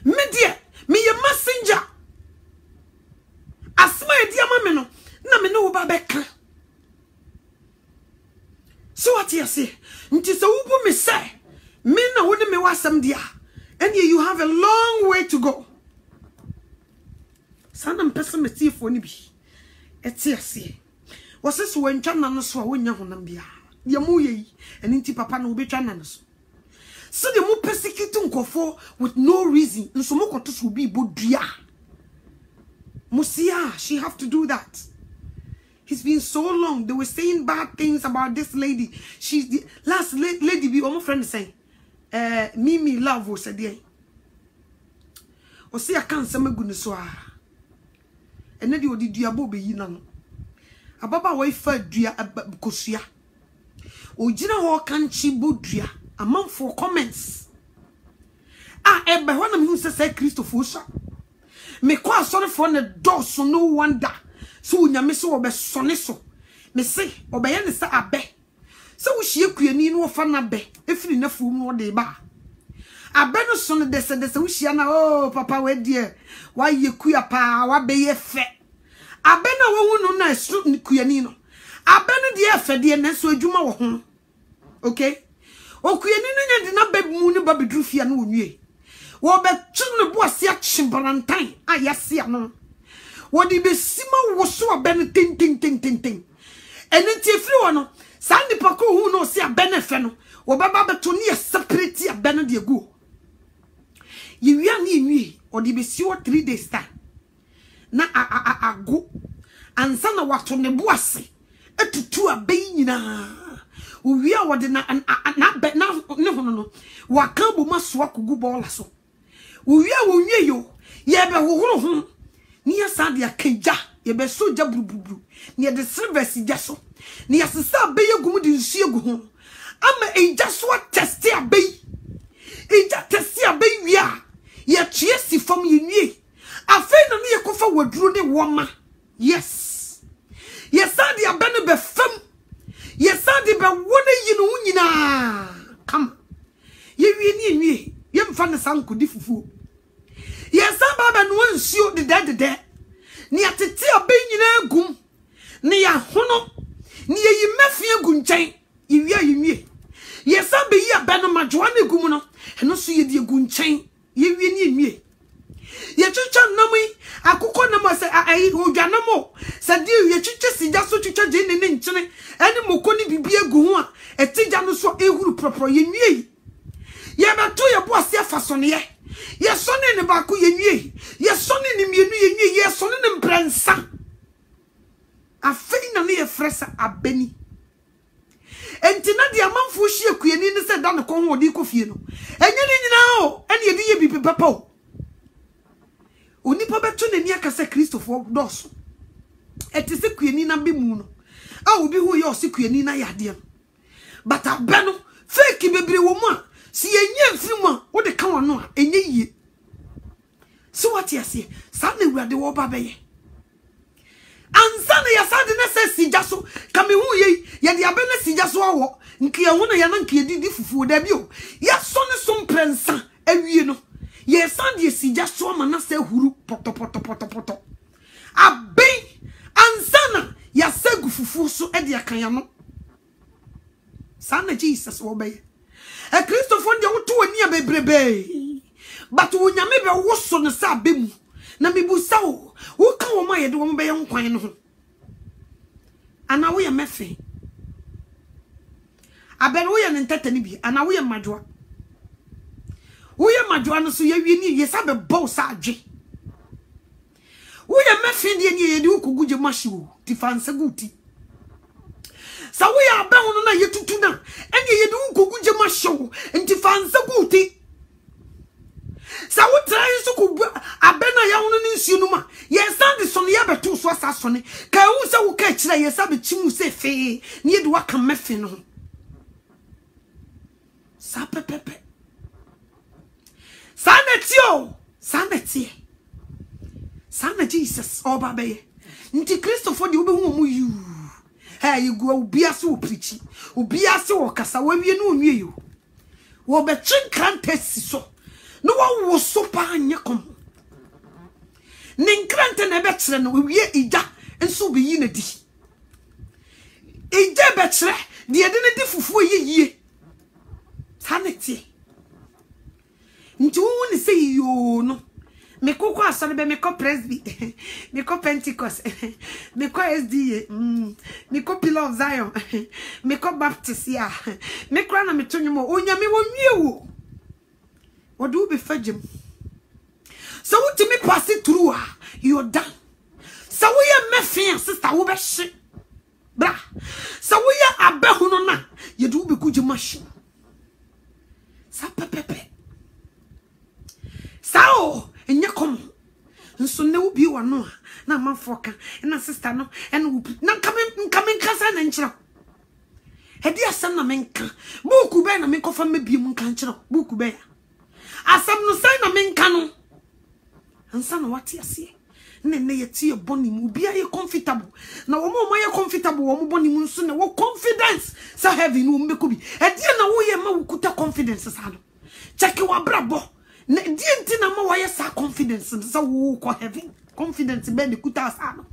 media me ye messenger asma edi ama me no na me no ba beka so what you say nti so wubu me say me na woni me wasam dia and you have a long way to go sanam pessimity for ni bi etiase wose so wantwa nano so a wonya honam bia ye mu ye eni nti papa na obetwa nano so de mu persecute nkofo with no reason nso mo koto so bi bodua musia she have to do that. It's been so long they were saying bad things about this lady. She's the last lady be my friend saying Mimi love was said o see I can't say me gunu so a ene de odi duabo be yi na no ababa wa ifa dua kosua o gina ho kanchi bodua amanfo comments ebe ho na me say Christopher so me kwa sorry for na doors no wonder so nyame so obe sone so me say obeye ne sa abe so wo hie kuani no fa na be efiri na fu mu de ba abe no so no de se wo hia na oh papa we die wa ye kua pa wa be ye fe abe na wo hu no na stru kuani no abe no de efe de na so adwuma wo ho okay okuani no nya de na be mu ne ba bedru fia na onwie wo be tunu ne bo ase a chimbarantan ayase no wodi be sima wo so abe no ting ene ti efiri wo no sa nipa ko hu no se abe na fe no wo baba beto ne separate abe no de gu ye wia ne nwie odi be si wo 3 days time na ago ansa na wato ne bo ase etutu abe nyina wo wia wodi na be na ne hono no waka bo maso akogu bola so wo wia wo nwie yo ye be hohoro ho ni asade akeja ye be soja buruburu ni de service jaso ni asesa be yegum de nsu egu ho ama eja so test abe eja test abe wia ye tue si fam ye nwie afei na ne ye kofa waduro ne woma yes ye sade abe ne be fam ye sade be wona yinu nyina kam ye wie ni nwie ye mfa ne sankodi fufu yes baba no nsuo de ni atete abe nyina gum ni ya hono ni yi mafia gu nchen iwia yimie yes abe yi abe no madwoa na gum no eno so ye die gu nchen ye wie ni emie ye twetwa namu akukọ namu se ai odwanamo se die ye twetwa sija so twetwa je ne nchene ene mokoni bibie gu ho a etija no so ehuru propro ye nwie ye beto ye bo ase afasone ye sone ne ba ko ye nwie ye sone ne mienu ye nwie ye sone ne mprensa afei na ne ye fresa abeni entina de amanfo hie kuani ne se da ne ko ho odi ko fie no enye ne nyina o ene ye di ye bibi papa o onipa beto ne ni aka se Christopher doso etise kuani na be mu no will be who you are sick in Yadiam. But a beno, fake baby woman, see a young film, what the count no, a ye. So what you say, Sunday we are the war baby. And Sunday, your son says, see just so come in, ye, the abena see just so. Nkia wona ya na nkia didi fufu da bio ya so ne so mprensa awie no ye san de si ja so ma na se huru poto aben ansana ya segu fufu so e de akanya no sana Jesus wo be e Christopher de woto ani abebrebe but wo nyame be wo so ne sa bemu na mebusa wo ka wo ma ye de wo be ye nkwan no ho ana wo ye mefe abel wo ye ntetani bi ana wo ye madwoa no so ye wi ni ye sabe bow sa adwe wo ye mefin de ni ye de ukuguje mashi wo ti fanse guti sa wo ye abe ho no na ye tutu na ene ye de ukuguje mashi wo nti fanse guti sa wo trai so ku abe na ya ho no nsi no ma ye stand so no ye betu so asa so ne ka hu se wo ka kire ye sabe chimu se fe ni ye de waka mefin no Sapepepe. Sanetio. Sana Jesus oba be. Nti Christopher de obehu mu yu. Hey you go obiase wo preach. Obiase wo kasa wa wie no onwie yo. Wo be twen krantesi so. No wo so pa anye kom. Nin krante na be kire no wie ija enso be yi na di. Ija be kire de de ne di fufu yeye. Sanity. Nti wo ni say yo no. Me koko asore be me ko presby. Me ko Pentecost. Me ko SDA. Me ko Pillar of Zion. Me ko Baptist ya. Me kra na me tonwom onyame wo nwie wo. Wo do be fajem. So what me pass it through you're done. So we are mefia sister wo be hye. Bra. So we are abehu no na. Ye do be kuji machine. Sa pepepe. Sao enye kom. Nso ne wo bi wano na manfoka na sister no ene wo na nkamen kasa na nkyira. Hedi asam na menka. Buku be na menkofa mebie mu nka nkyira. Buku be ya. Asam no sai na menka no. Ansa na wate ase. Ne yeti boni mu bia ye comfortable. Na wo mo ye comfortable wo mo boni mu nso ne wo confidence sa heavy no mbeko bi. Hedi na wo ye ma wo kuta confidence sa no. Check wa brabo. Ne di enti na ma wo ye sa confidence sa wo ko heaven. Confidence be ne kuta sa no.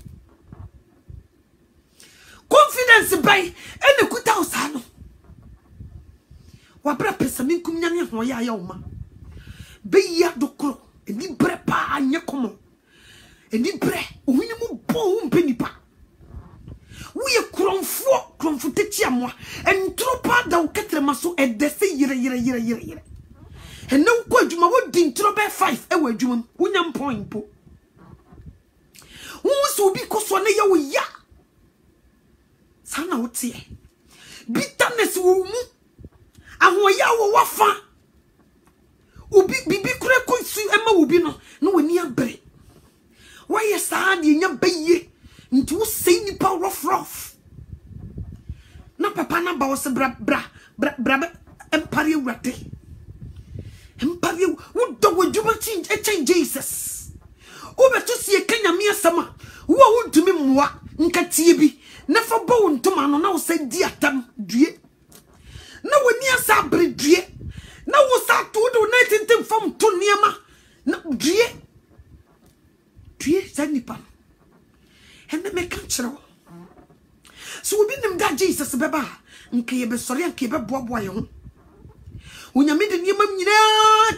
Confidence by ene kuta sa no. Wa bra pesa min kum nyane ho ya uma. Be ya dokro eni bre pa anye komo. Eni bre ohuni mu bo mpenipa. Wo ye kromfo techi amwa. Entropa da uketrema so edese yire. Ene wo adwuma wo di ntrobe 5 e wo adwuma wo nyam point po. Wo so bi koso na ye wo ya. Sana wo tie. Bitterness wo mu. Ahoya wo wafa. Ubi bibi kure ko su ema ubi no wani abre. Why yes adi nya beye nti wo sei nipa rough. Na papa na ba wo se bra empare wate. Empare wo do waduma change Jesus. Wo beto sie kanya me asama. Wo dumi mmoa nkatie bi. Na fa bo ntoma no na wo se di atam due. Na wani asa abre due. Na wo sa to do na tintem fam to niema na due zanipa ene me kan kire so obi nim da Jesus beba nke ye be sori nke be boaboa ye ho onyame de niema nyina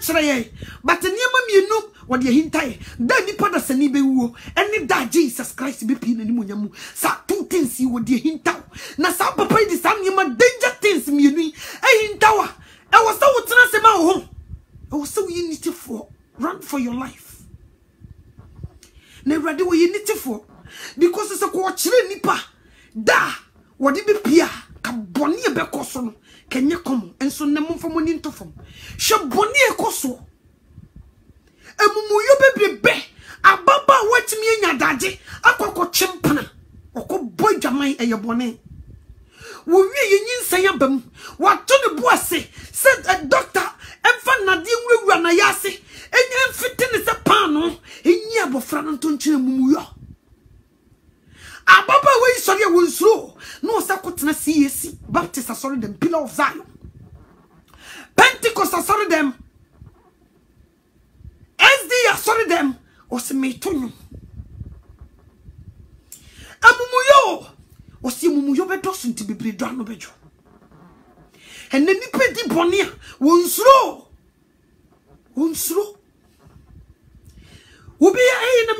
kire ye but niema mienu wo de hintaye da nipa da sani be wuo ene da Jesus Christ be pi na ni monyamu sa two things wo de hintaw na sa papa di sa niema danger things mienu e hintawa. I was so transema home. I was so unity for run for your life. Ne ready we unity for because it's a kwachire nipa da wodi be pia ka boni e be koso no kenye kom enso ne momfo moni ntofom hwe boni e koso emumu yo bebrebe ababa watimi anya daje akoko chimpana okọ boy jaman eye boni wo wie yin san abam wato ne boase said doctor emfa nade nwura na yase enya mfite ne se pan no enyi abofra no ntonkyere mumuyo ababa we sori e wonsuro no sakotena CAC Baptist asori dem Pillar of Zion Pentecost asori dem SD asori dem osimetonyo amumuyo osiemumuyo bedosu nti bebre do ano bejo enne nipa di bone a wonsuro obi na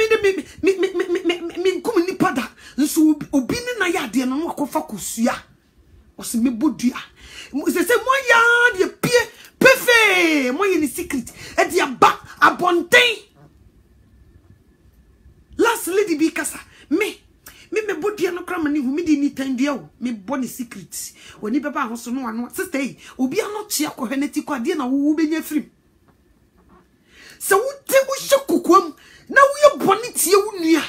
me nkum nipa da nso obi ne na ya de no akofa kosua osimebodua se moya de pie pefe moye ni secret e de aba abonten last lady bi kasa me bodua no kra mani hu me di ni tandia o me boni secret oni beba ahoso no ano sister yi obi anoche akohweneti kwa de na wo benya frim se wote wo hyekokwam na wo boni tie wo nua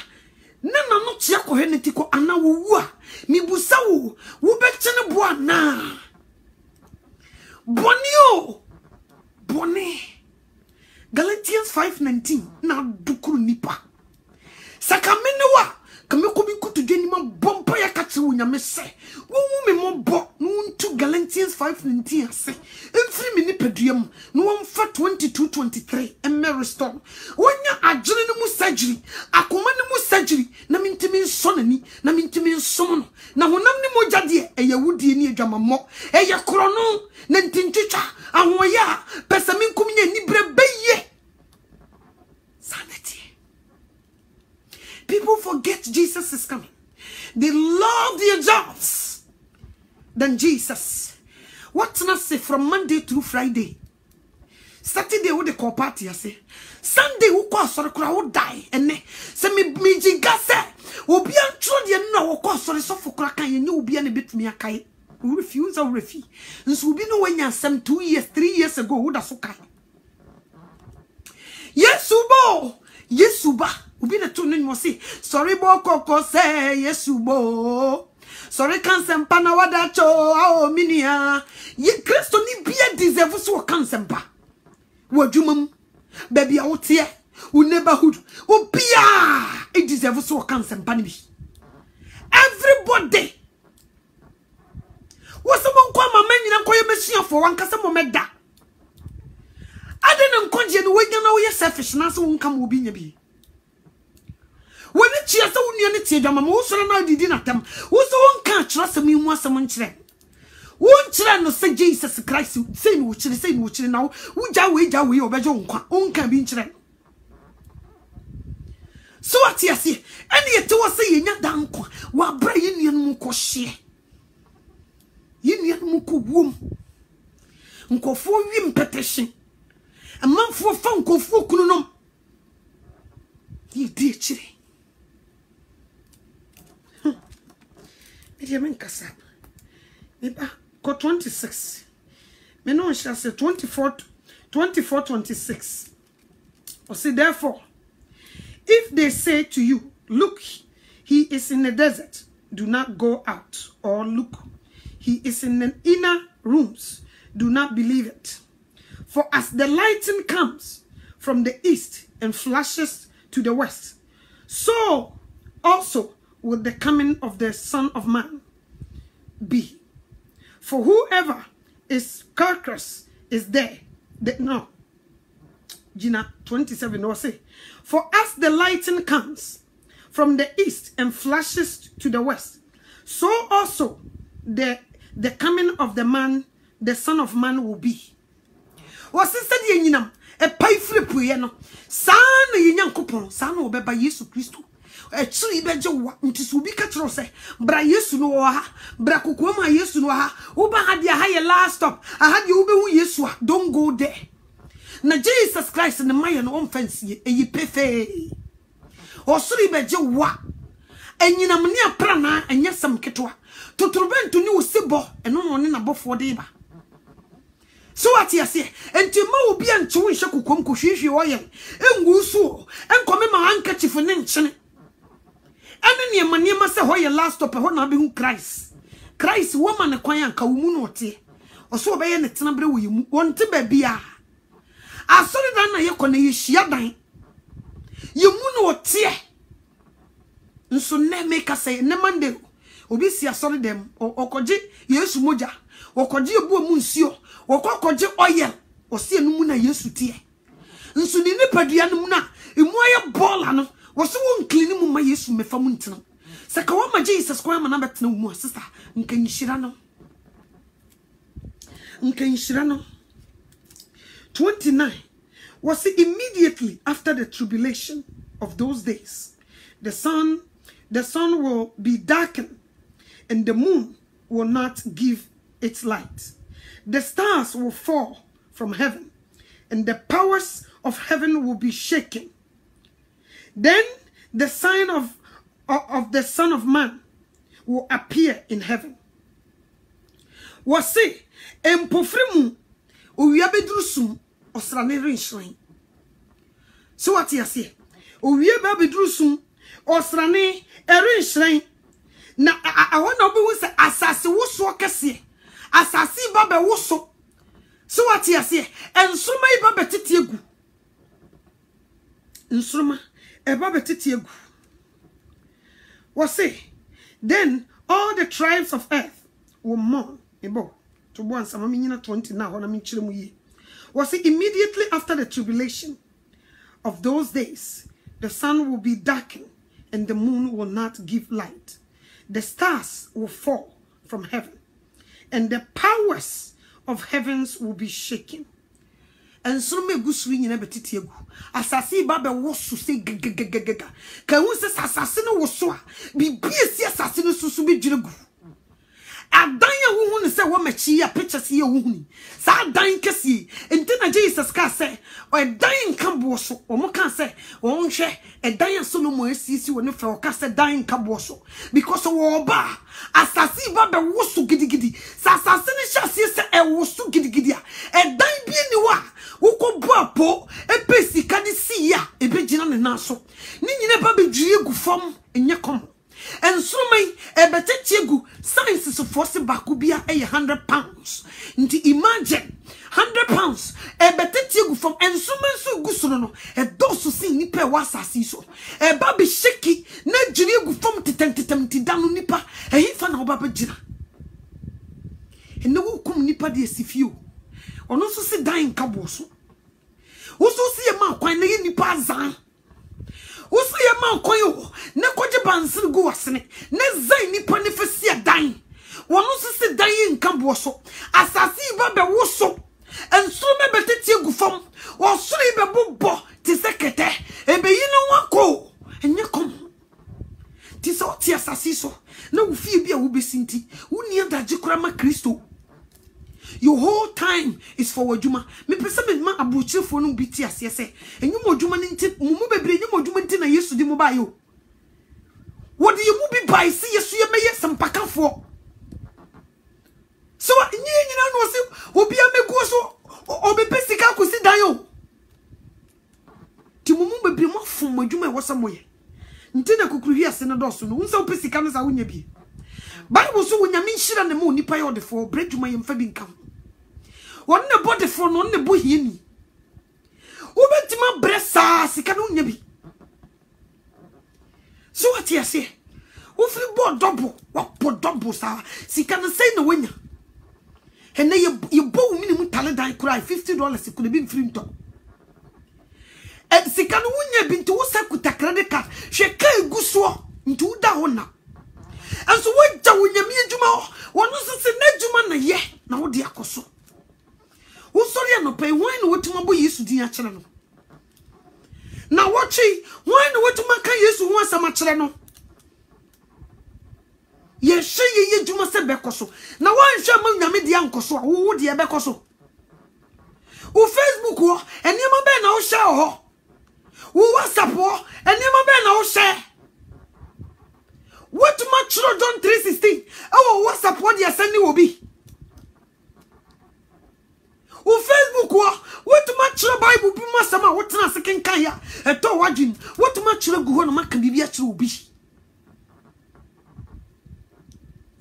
na no che akohweneti ko ana wo wu a mi busa wo bechene bo ana boni Galatians 5:19 na dukuru nipa sakamenewa kameko bi kutu deni ma bompa ya kache wo nyame se wo me mo bo no ntu Galatians 5:19 ase emfiri me nipaduam no wonfa 22:23 emme restore wonya agene no mu surgery akoma no mu surgery na mintimi nsonani na mintimi nsomo no na honam ne mogya de eyawudie ni adwamammo eye krono na ntintwitwa ahoya pesa minkum nya nibre beye sanity. People forget Jesus is coming. They love their jobs than Jesus. What's not say from Monday through Friday? Saturday would the call party, I say. Sunday who call sorry would die. And say me jigase will be untrue you know call sorry so for crack and you will be a bit me a kai. Refuse or refuse. And so be no when you're some 2 years, 3 years ago, would have so kind. Yes, Ubo. Yes, Uba. Ubi na tunu mo si sorry bo koko say Yesu bo sorry kansempa na wadacho a minia ye Kristo ni bia deserve so kansempa wadwumam baby a wote wo neighborhood wo bia e deserve so kansempa ni bi everybody woso mo kwa mama nyina koye mesua for wankasa mo meda ade na nkonje no wanya na wo ye selfish na so wonka mo obi nya bi when it cheers so near the Tiama, most of the dinner time, who's one can't trust me once a month. Won't try no say Jesus Christ, say which is the same which now, would Jawi or Bajon, own can be interested. So what you see, and yet to us saying, not down, while Brian Muko share. Union Muko womb. Uncle for him petition. A month for Funko for Kunum. You dear chili. Kasa. Eba ko 26. Me no shall say 24:26. Or say therefore, if they say to you, look, he is in the desert, do not go out, or look, he is in the inner rooms, do not believe it. For as the lightning comes from the east and flashes to the west, so also will the coming of the Son of Man be. For whoever is carcass is there. No. Gina 27 will say, for as the lightning comes from the east and flashes to the west, so also the coming of the Son of Man will be. Was said yinam a pay flip we no san yinyankopon san obeba Yesu Kristo actually beje wa ntisubi ka kiro se bra Yesu no ha bra kokoma Yesu no ha wo ba ha dia ha ye last stop aha dia wo be hu Yesu a don't go there na Jesus Christ na maye no onfansie eyi pefe osuri beje wa enyinam ne apra na enya sam ketwa totorbentu ni wo sebo eno no ne na bofo de ba. So what you say? And to mo be and to wish you come kushi oil. And wusu and come my handkerchief for nation. And then your money must say, why your last stop a honor being Christ. Christ woman kwan anka wo mu no ote oso obeye ne tenabre wo yimu wonte ba bia asori dan na yekọ na yehia dan yimu no ote nso ne make say ne mande obi si asori dem okoje Yesu moja okoje ebu mu nsio okokoje oil osi enu mu na Yesu tie nso ni nipadua no mu na emu aye bola no woso won clean mu ma Yesu mefa mu ntena SethEkow ma Jesus kwa ma na betena mu sister nkanhyira no 29 was immediately after the tribulation of those days the sun will be darkened and the moon will not give its light. The stars will fall from heaven and the powers of heaven will be shaken. Then the sign of the Son of Man will appear in heaven. Wase empofremu owiya bedrusum osrane renhran. So what you say? Owiya ba bedrusum osrane renhran. Na awona obi wo se asase wo so kese. Asase ba be wo so. So what you say? Ensruma iba betete egu. Ensruma eba betete egu. Wase then all the tribes of earth will mourn. Ebo to one some 20 now on was it immediately after the tribulation of those days the sun will be darkened and the moon will not give light. The stars will fall from heaven and the powers of heavens will be shaken. And so me gusuri nyina betiti egu asase ba be woso se gagagaga ka hu se asase no woso a bibie si asase no susu be dwiregu adan ya huhu ne se wo machi ya pictures ye huhu sa adan kesi enti na Jesus ka se o dan kan boso o mo kan se o nhwe edan ya Solomon asisi wo ne fe o ka se dan kan boso because wo ba asase ba be woso gidigidi sa asase ne hyase se e woso gidigidi a edan bi ni wa woko buapo epesi kadi siya ebegina ne naso ni nyine ba bedwie gu fam enye kom ensromai ebetetiegu science so force bakubia 100 pounds nti imagine 100 pounds ebetetiegu fam ensromai so gusoro no edoso sin nipa wasasi so eba be sheki na jiri gu fam titentem tidanu nipa ehifa na oba begina ene wo kum nipa de esifio ono so se dan kaboso wo so se ma kwan na ye nipa azan wo so ye ma kwan yo na koje bansir go wasene na zan nipa ne fesi dan wono so se dan ye nkaboso asasi ba be wo so enso me betete gu fam wo so be bobbo ti sekete ebe yi no wako enye kom ti so ti asasi so na wo fie bia wo besinti wo ni adaje krama Kristo. Your whole time is for wajuma. Me pesa me ma abuchi fo no biti ase se. Enyum wajuma nti mumu bebre enyum wajuma nti na Yesu di mu ba yo. What do you be by see Yesu ye meye sampakafo. So nyina no se obi amegu so obe pesika kosi dan yo. Ti mumu bebre mo fom wajuma e wosamoye. Nti na kukuru ase na doso no. Unsa pesika no sa wonya bi. Bible so wonya me nhira ne mo nipa yo de fo bredwuma ye mfa bi nkam. One ne body for no ne bo hieni. Ubetima bresa sika no nya bi. So what you say? Ufri bo double, what bo double sa sika no say no wenya. And then you bo minimum talent die cry $50 could be free to. And sika no wenya bi nto wosa kuta credit card. She kai guso nto da hona. And so what ja wonya mi adwuma wo no so se na adwuma na ye na wo de akoso. Wo sori no pay why no wetima bo Yesu din a kire no. Na wochi why no wetima ka Yesu ho asama kire no. Ye hye ye adwuma se bekoso. Na wan hwe ma nyame de ankoso a wo de bekoso. Wo Facebook wo enema be na wo share ho. Wo WhatsApp wo enema be na wo share. What much John 3:16? Oh, what's up? What you sending will be? Oh, Facebook, what much Bible be masama? What na second kaya? Eto wajin. What much go on maka bibi achi will be?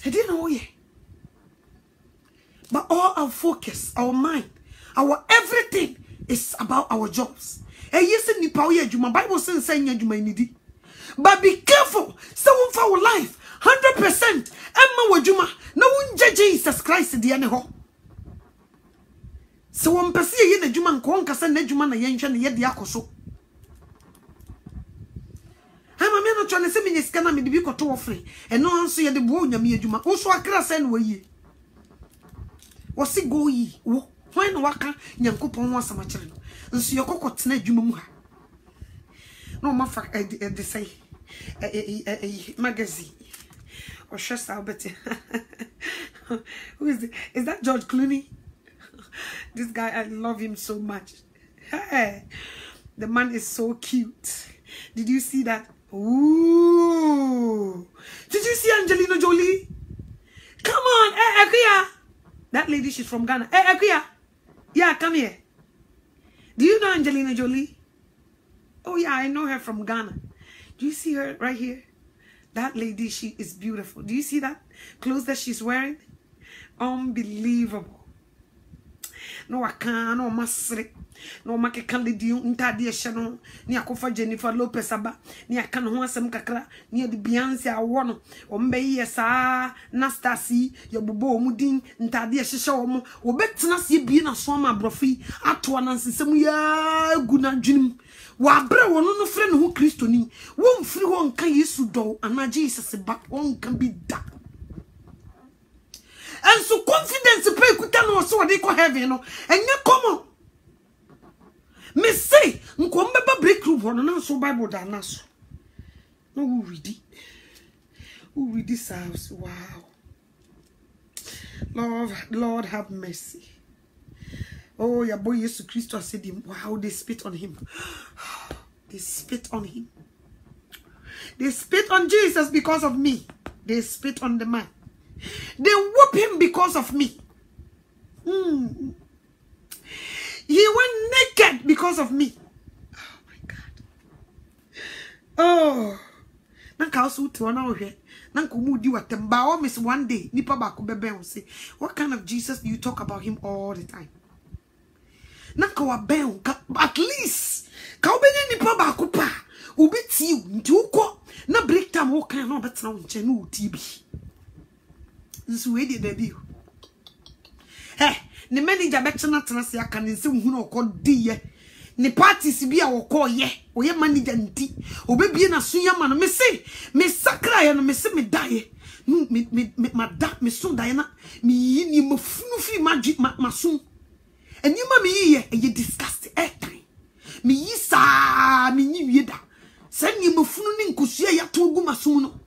I didn't know ye. But all our focus, our mind, our everything is about our jobs. And yes, in the power of Bible says, but be careful. So for our life, 100%. Emma wajuma. No one judge Jesus Christ the ane. So one person ye na juma nko nkasa na juma na yenhwe na ye de akoso. Ha ma me no twa ne se me nyesika na me de bi koto ofre. E no anso ye de bo onyame adwuma. Wo so akra se na wayi. Wo si go yi. Wo hwan na waka nyankopon ho asama kire no. Nso ye kokotena adwuma mu ha. No ma fa de say magazine. Or just Albert. Who is it? Is that George Clooney? This guy, I love him so much. Hey, the man is so cute. Did you see that? Ooh. Did you see Angelina Jolie? Come on, Ekia. That lady, she's from Ghana. Ekia. Yeah, come here. Do you know Angelina Jolie? Oh yeah, I know her from Ghana. Do you see her right here? That lady, she is beautiful. Do you see that clothes that she's wearing? Unbelievable. No, I can't. No, masri. No, make candidi untadi eshano. Ni akofa Jennifer Lopez aba. Ni akano huwa sem kakra. Ni di Beyonce awono. Ombe yesa Nastasi. Yobubo omudin. Ntadi eshisha omo. Obetina siye biye na swama brofi. Atwa nansisemu ya guna junim. Wabre wono no frɛ ne ho Kristo ni won firi ho nka Yesu do ana Jesus ba won kan bi da and so confidence pay kuta no so de ko heaven no enye common me say nko mbeba breakthrough ho no na so Bible da na so no we read this house. Wow, Lord have mercy. Oh, your boy Jesus Christ said him. Wow, they spit on him. They spit on him. They spit on Jesus because of me. They spit on the man. They whoop him because of me. He went naked because of me. Oh my God. Oh. Nanka also to one hour. Nanka mudi wa temba miss one day. Nipa baku bebe will say, what kind of Jesus do you talk about him all the time? Nanka wa ben at least ka obenye nipa ba kopa obeti nti ukọ na break time wo kan na obetena wo nche na uti bi nso we de dabi ne manager betena tena se aka ne nse hu na okọ ne parties bi a wokọ ye oye manager nti obebie na so yama no me se me sakra ye no me se me dae me mada me so dae na me yi ni mafunu fi masun and you mammy, you disgusted at time. Me yisa, me new yeda. Send you mafooning kusia ya togu masuno.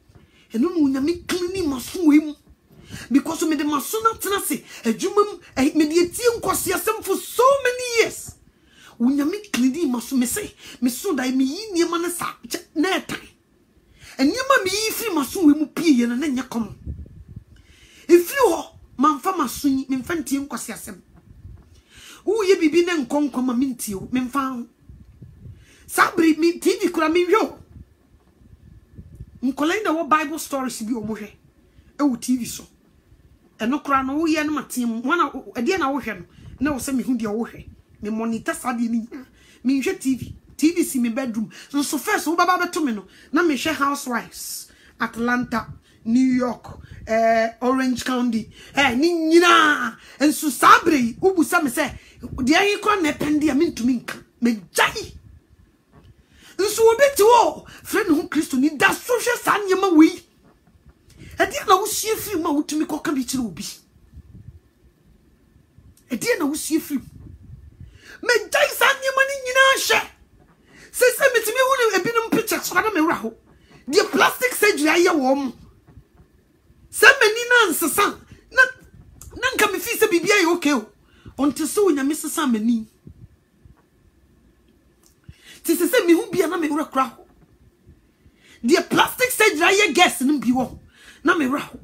And no one me cleaning masum because me the masuna tenase, a jumum, a mediation cosia some for so many years. When you make cleaning masum, me say, me so that me in your manasa, net time. And you mammy, if you masum, pee and then you come. If you man for masun, me fantium cosia sem. Who ye be na nkonko ma mintio memfa sabri mi TV kura mi yo nkolai na wo Bible stories bi omo hwe e wo TV so eno kura no wo ye no matem wana ade na wo hwe no na wo se mi hu de wo hwe me monitor sade ni mi hwe TV si mi bedroom so first wo baba beto me no na me hwe Housewives Atlanta, New York, Orange County, ni nyina ensu sabre ubusa me se de ayi kon na pende am ntumi nka me jai nsu obeti wo friend hu Kristo ni da so hwe sa nyema wi e de na wo sie fi ma wotumi koka bi kire obi e de na wo sie fi me jai sa nyema ni nyina hwe se metimi hu ne ebinum picture so na me wra ho the plastic surgery aye wo m se meni na nsesa na nka me fi se bibia ye okay o onte so nyame sesa mani ti se me hu bia na me wura kra ho the plastic surgery aye guess no bi wo na me wra ho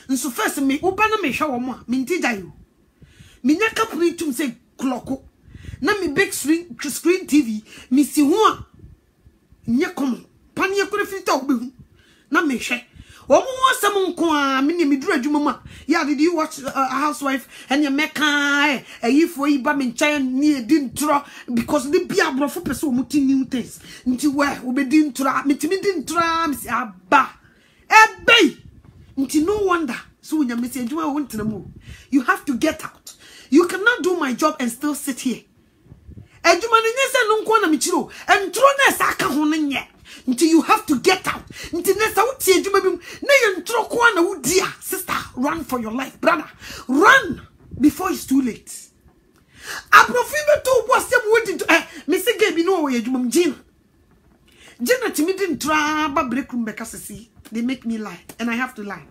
nso first me uba na me hwa wo mo a me nti dai o me nya kapri tum se clock na me big screen TV me si ho a nya kom panie kure filter obehu na me hwe omo asem nko a me ne meduru adwuma ma ye Yeah, did you watch a housewife and your meka if we ba me nchaya ni didn't draw because the be abrofo person muti new things. Nti we be didn't draw me didn't draw me aba. Ebe. Nti no wonder so when you message you want to move. You have to get out. You cannot do my job and still sit here. Ejuma ni nyese no nko na michiro. Entro na saka ho nye. Until you have to get out. Until next sister, run for your life, brother. Run before it's too late. Mr. Gabe, no way, Gina. Gina didn't try break room because they make me lie, and I have to lie.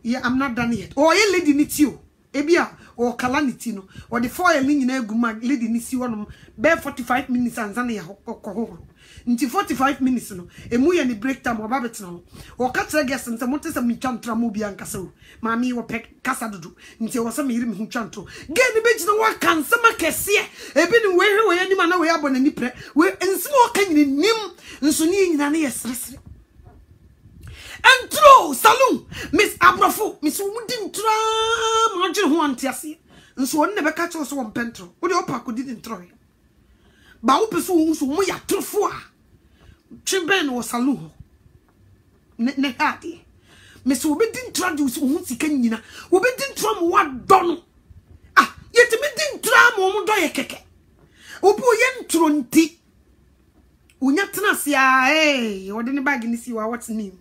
Yeah, I'm not done yet. Oh, a lady needs you. Ebia or calamity no or the foil in a guma lady needs you on bare 45 minutes and Zania ho. Until 45 minutes no emu ye ni break time or babet no or catch a guest and some some chantra mobi and castle mammy or peck casa do until was some him who chanto get the bitch no work can some cassia a bit where any man away upon any pre where and smoking in nim and so near any yes. And throw saloon, Miss Abrafo, Miss Woodin try margin one tiasi, and so one never catch us one pentro. What your pack didn't try. Baupesu, so we are too far. Chimben or saloon. Nehati. Miss Woodin traduce once again, Woodin tram what done. Ah, yet me didn't tram or die keke. Opo yen tronti. Unyatnasia, eh, or the bag in this you are what's name.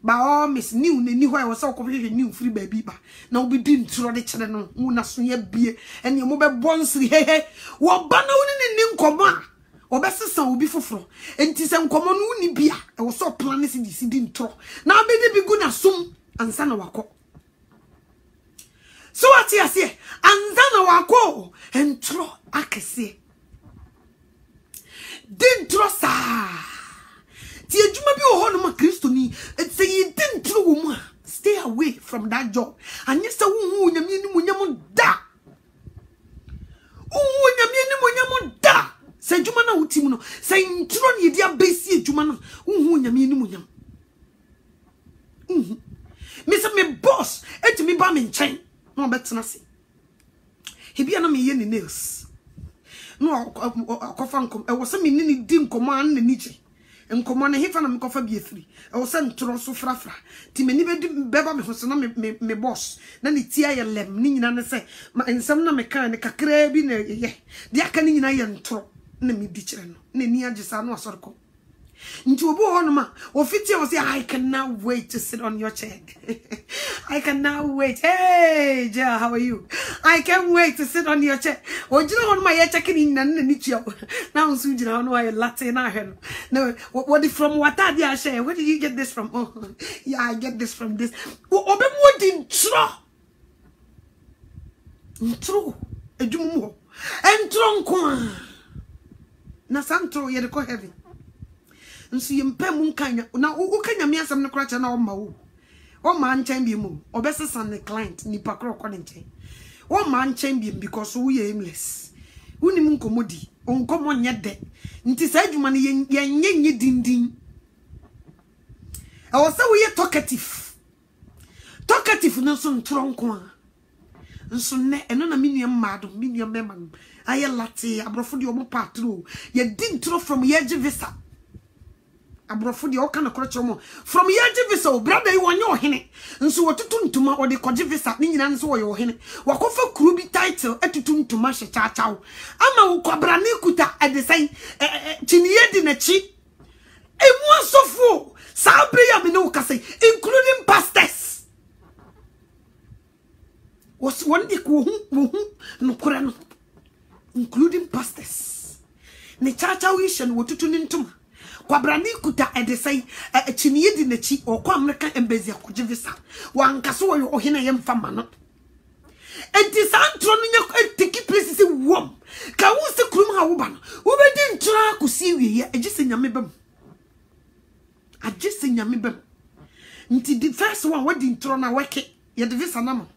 Ba all miss new ni why was so completely new free baby ba now we didn't throw the channel no na so ye bie and your mobile bonsri he wo ba na woni ni nkoma obesesa obi foforo enti se nkoma no ni bia e wo so plan si di didn't throw na be de bi gu na sum ansa na wako so what you say ansa na wako and throw akese didn't throw sa stay away from that job. And yes, say Jumana Utimuno, say Tron Yedia Basi Jumana, Yaminumunam. Mr. Me boss, et me bam in chain, no better nothing. He be an me nails. No, cofankum, I was some in dim command the niche. And command he found a coffee be 3. I was sent to Rosso Frafra. Timmy Beba me boss. Then it's here lem, Nina and say, and some mechanic a crabin, ye. The Acanin iron trop. Nemi ditchen. Nenia Gisano circle. Into a bohonma, or 50 was I cannot wait to sit on your chair. I cannot wait. Hey, Ja, how are you? I can't wait to sit on your chair. Or do you know my checking in and nicho? Now, Susan, I know I latte in our head. No, what is from what I share? Where did you get this from? Oh, yeah, I get this from this. What didn't try? True. A jumo. And tronco. Nasanto, you're the heavy. And see him pemun now who can you mean some crutch and all ma one man champion or best son the client nipa crocodile one man champion because we aimless unimun commodi on common yet de nti said money yen ding I was so we talkative no son tronco and so ne and on a minium member I latte abrofo de omo patro ye didn't throw from yeji visa abrofo de o kana krocho mo from yeji visa brother you wanyo hene nso wotutu ntuma o de koje visa ni nyina nso wo yo hene wakofa kru bi title etutu ntuma hye chachaw ama wo kwabra ne kuta edesai chiniye di na chi emu asofo sa prayer me no kase including pastors was one de ko hu no kora no including pastors ne chachaw ishen wotutu ntuma kwabrani kuta edesai chiniye di na chi o kwa American embassy akuje visa wankaso wo ohene ye mfama no enti santro no nya tiki places wom ka wo se krum ha wo ba no wo be di ntra kosi wiye agise nyame bam nti the first one what di ntro na weke ye de visa na mo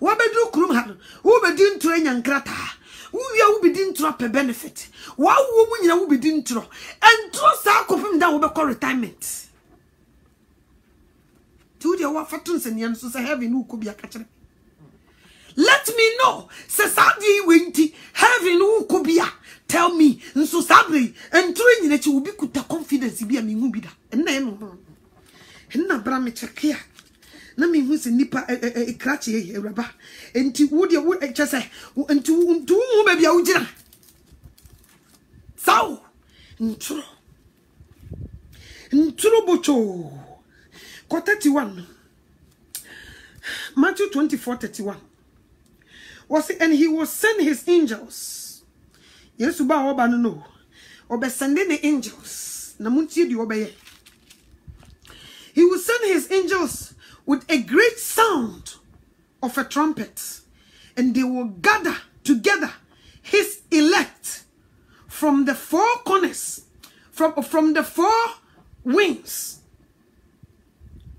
wo be du krum ha wo be di ntro nya nkrata wo be di ntro per benefit wa wo mu nyina wo be di ntro entro sa kopim da wo be call retirement to the wafatun and so heaven who could be a catcher. Let me know, says Sadi Winty, heaven who could be a tell me, and so sadly, and training that you will be good to confidence be a mingubida, and then na bramichakia. Na me hu se nipa e krache e raba enti wo de wo chese enti ntu wo ba bia wo gira saw ntro bocho ko 31 Matthew 24:31 was it, and he will send his angels Yesu ba oba no obe send the angels na muntie di obeye. He will send his angels with a great sound of a trumpet, and they will gather together his elect from the four corners, from the four wings,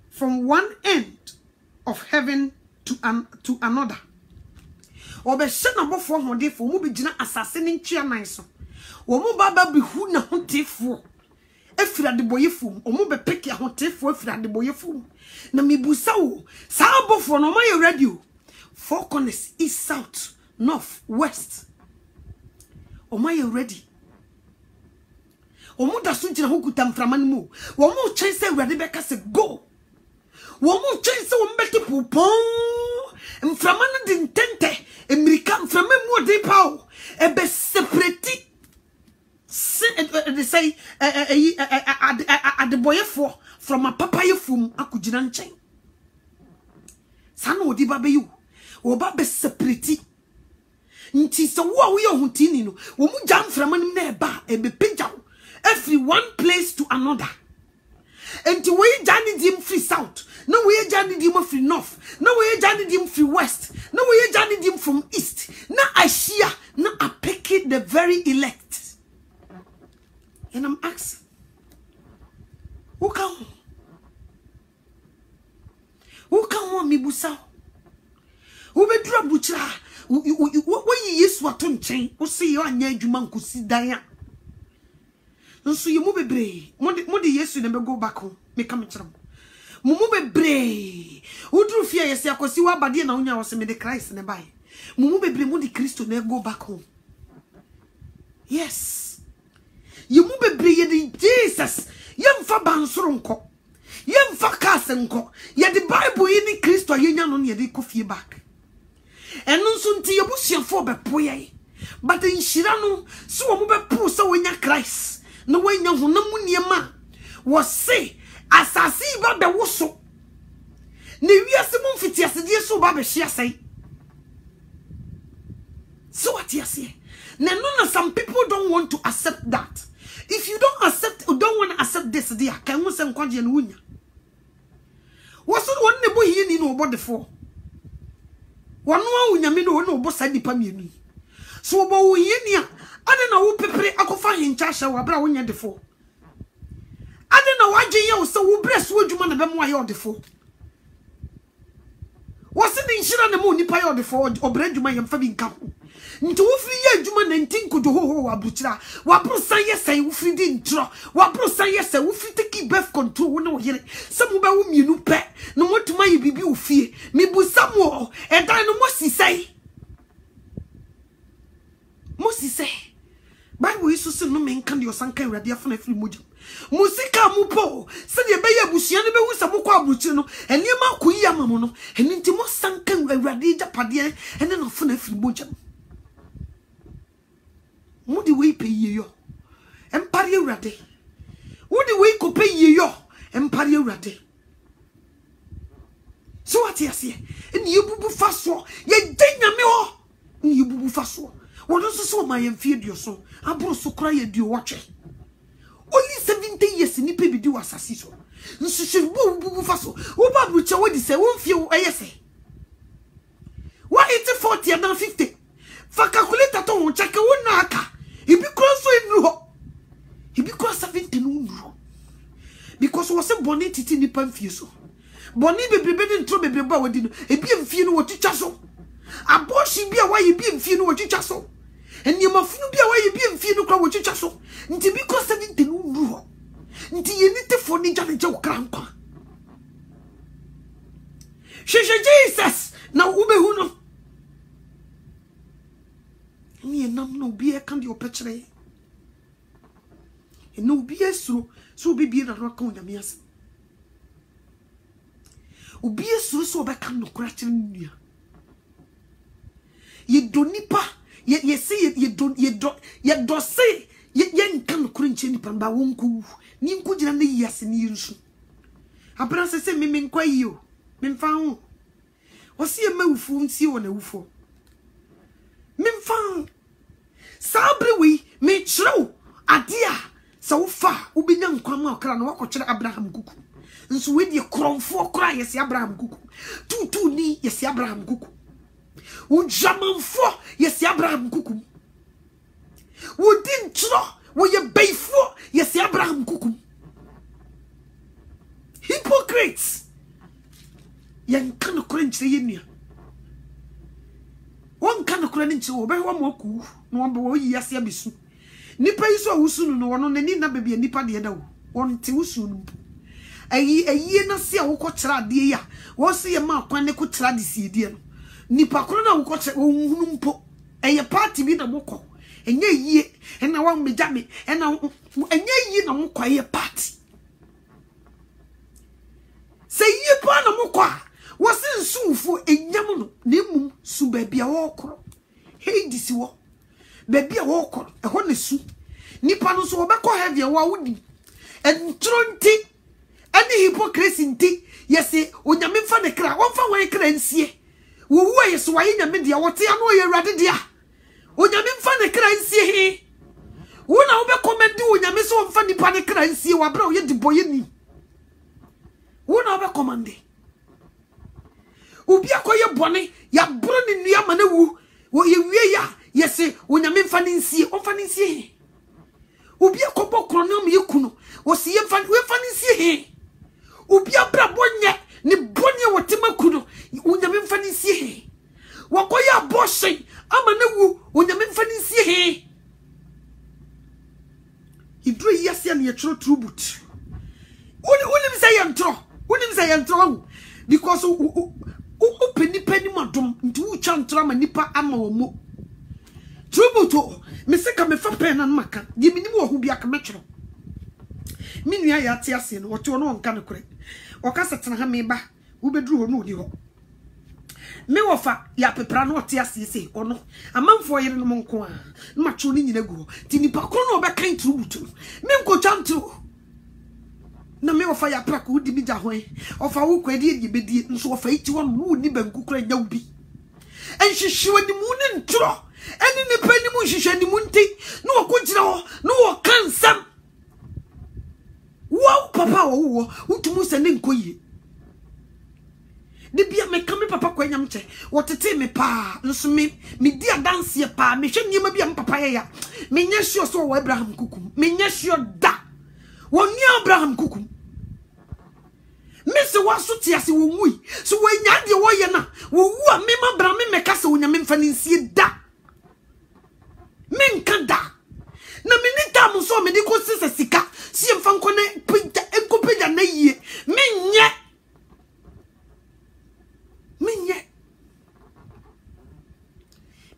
from one end of heaven to another. Obeshana bofo hodefo mu begina asase ne ntwea nan so. Wo mu baba behu na hodefo efira de boyefum omo be peke ahotefo efira de boyefum na mibusa wo sa bofo no my radio four corners, east, south, north, west. Omo you ready? Omo da so gina hokuta mframan mu wo mu chen se urade beka se go wo mu chen se wo mbete popon mframan de ntente emirika mframan mu de pawo ebe separate. They say at the boy from a papaya fum akujina nchen. Sano odi babe you o babe separate. Nti so wo we ohutini no wo mu jam framan na eba ebe pejaw every one place to another. Enti we jani dim free south, no we jani dim free north, no we jani dim free west, no we jani dim from east. Na ashia na apeke the very elect. And I'm asking, who can want me busa? Who be drop bucha? What you yes what on chain? Who say you are near Juman could see Diane? And so you move a bray. Modi yes, you never go back home. Make come trouble. Mumu bray. Who drew fear yes, I could see what body now was made the Christ in the by. Mumu bray Modi Christo never go back home. Yes. You move be Jesus. Yem fa bansoronko. Yem fa kasenko. Ya the Bible in Christ or yen on ye de coffee back. And no soon to your bush for be poye. But in Shirano, so move po so when ya Christ. No way no munyama was say as I see about the wusso. Ne we are some fitias dear so babe she say. So what you say? Now, some people don't want to accept that. If you don't accept or don't want to accept this, dear, can you send Kwaji and Wunya? What's the one the boy here no about the four? One more no boss side the pammy. So about Wunya, I don't know who prepare I could find in Chasha or Brown the four. I don't know why Jay so who breast would you want to be more the four? What's the insurance the moon pay or the four or bread you may have fabbing couple? Nti wo free ye adwuma 19 kodo ho abuchira wa pro san ye say wo free di ntro wa pro san ye say wo free take birth control wo na wo yere samu ba wo mienu pe no motuma ye bibi wo fie me bu samu e dan no mosi say Bible is so no men kan de osanka urade afana free moja musika mu po se de be ye busia ne be hu samu kwa abuchira no enema koyi amamu no eni nti mo sanka urade japade ene no afana free moja Would we pay you? Empire ready. Would we could pay you? Empire ready. So what you say? And you boo fast war. Ye ding me you boo fast war. What also saw my feared your soul. I brought so cry a do watch it. Only 17 years in the baby do assassin. You should boo fast. What about which I would say? Won't feel I say. Why is it 40 and now 50? For calculate at all, check a one naka. He be close to him. He be close to 17 because was a bonnet in the panfuso. Bonnie be bedding trouble baby boy didn't a be in few what you chasso. A boss be away you be in few what you chasso. And you must be away you be in few what you chasso. Until because 17 until you need to phone in Johnny Joe Crampa. Jesus na ubehu no ni enam no bi e kan de opechre e no bi esuro so bi bi na ro kan onyame ase obi esuro so be kan no kura kire nnua ye do nipa ye se ye do se ye nkan no kura nche nipa ba wonku ni nku gina na yase ni nsu abra se me nkwa yi o me mfa ho osi e mawufu nsi wo na wufo me mfa sabre wi me chiro ade a sa wo fa wo benya nkwa ma okra na wakokire Abraham kuku nso we de kromfo okra yesi Abraham kuku tutu ni yesi Abraham kuku wo jamanfo yesi Abraham kuku wo din chiro wo ye beifo yesi Abraham kuku hypocrites yan kan okra nchire yenua won kan okra nchire wo be ho mo ku no wo yi ase abesu nipa yi so wusu no wono nani na bebia nipa de da wo won te wusu no ayi na se a wo ko kira de ya wo se ye ma kwan ne ko kira de sie de no nipa kro na wo ko kira wo hunu mpo eye party bi na mokọ enye yie na wa meja me na enye yie na mokọ eye party se yie pa na mokọ wo se nsufo enyam no na emum su ba bia wo kro heidisi wo ba bia wo kro ho na su nipa no so wo be ko heavy wo awudi entronti ani hypocrisy nti yesi onyame fa ne kra won fa wan kra nsie wo wo yeso wa nyame dia wote ano ye rade dia onyame fa ne kra nsie he wo na wo be commend onyame so mfa nipa ne kra nsie wa bra wo ye diboye ni wo na wo be commend obi akoye bone ya bro ni nua ma na wu wo ye wie ya yesi onyame mfa ne nsie o mfa ne nsie he obi akobo kronom ye kuno wo se ye mfa ne nsie he obi abra bonye ni bonye wotima kuno onyame mfa ne nsie he wakoya abortion ama na wu onyame mfa ne nsie he idro yase na ye tro tribut unim say yantro because penny madom ntu ucha ntro ma nipa ama wo mo tribut me se ka me fa pen na maka di minim wo hu bia ka metro minua ya te ase no wote no nka ne kure okasa tena ha me ba wo bedru ho no odi ho me wofa ya pepra no te ase se ono amanfo yere no nko a ma tro ni nyina gu ti nipa kro no be kan tribut me nko chantro na me wofa ya pra ko di mi ja ho ofa wo kwadi e bedi nso wofa iti wo no ni banku kura nya ubi enhihwe ni mu ne ntro eni ne pani mu hihwe ni mu nti no wokojira ho no wo kansam wow papa wo utumu se ne nkoyi de bia me kame papa kwa nyamche wotete me pa nso me di adanse pa me hwe niema bia papa ya me nya sure so wo Abraham kukum me nya sure da wo ni Abraham kukum me se waso ti ase wo mui so wo nya de wo ye na wo wu a me ma bra me meka se wo nya me mfa ne nsie da me nka da na me ni tam so me di ko sisa sika si mfa nko ne pija enko pija na yie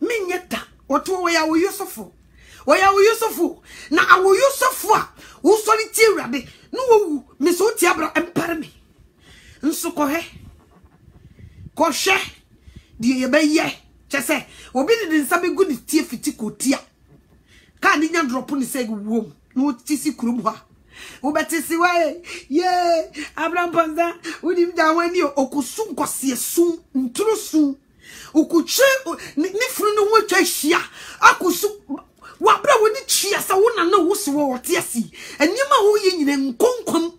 menye da oto wo ya wo Yusufu na awo Yusufu a wo sori ti Awurade no wo me so ti abra empare me nso ko hwe di ye be ye chese obi di nsa be gu ni tie fiti ko tia ka ni nya drop ni se wom no ti si kurum ha wo betisi wa ye Abraham panza udi mda wani okusu nkose su ntrusu okuche ni furu no ho atwa hia akusu wa bra woni chia sa wona na wo se wo wote asi enima wo ye nyina nkonkom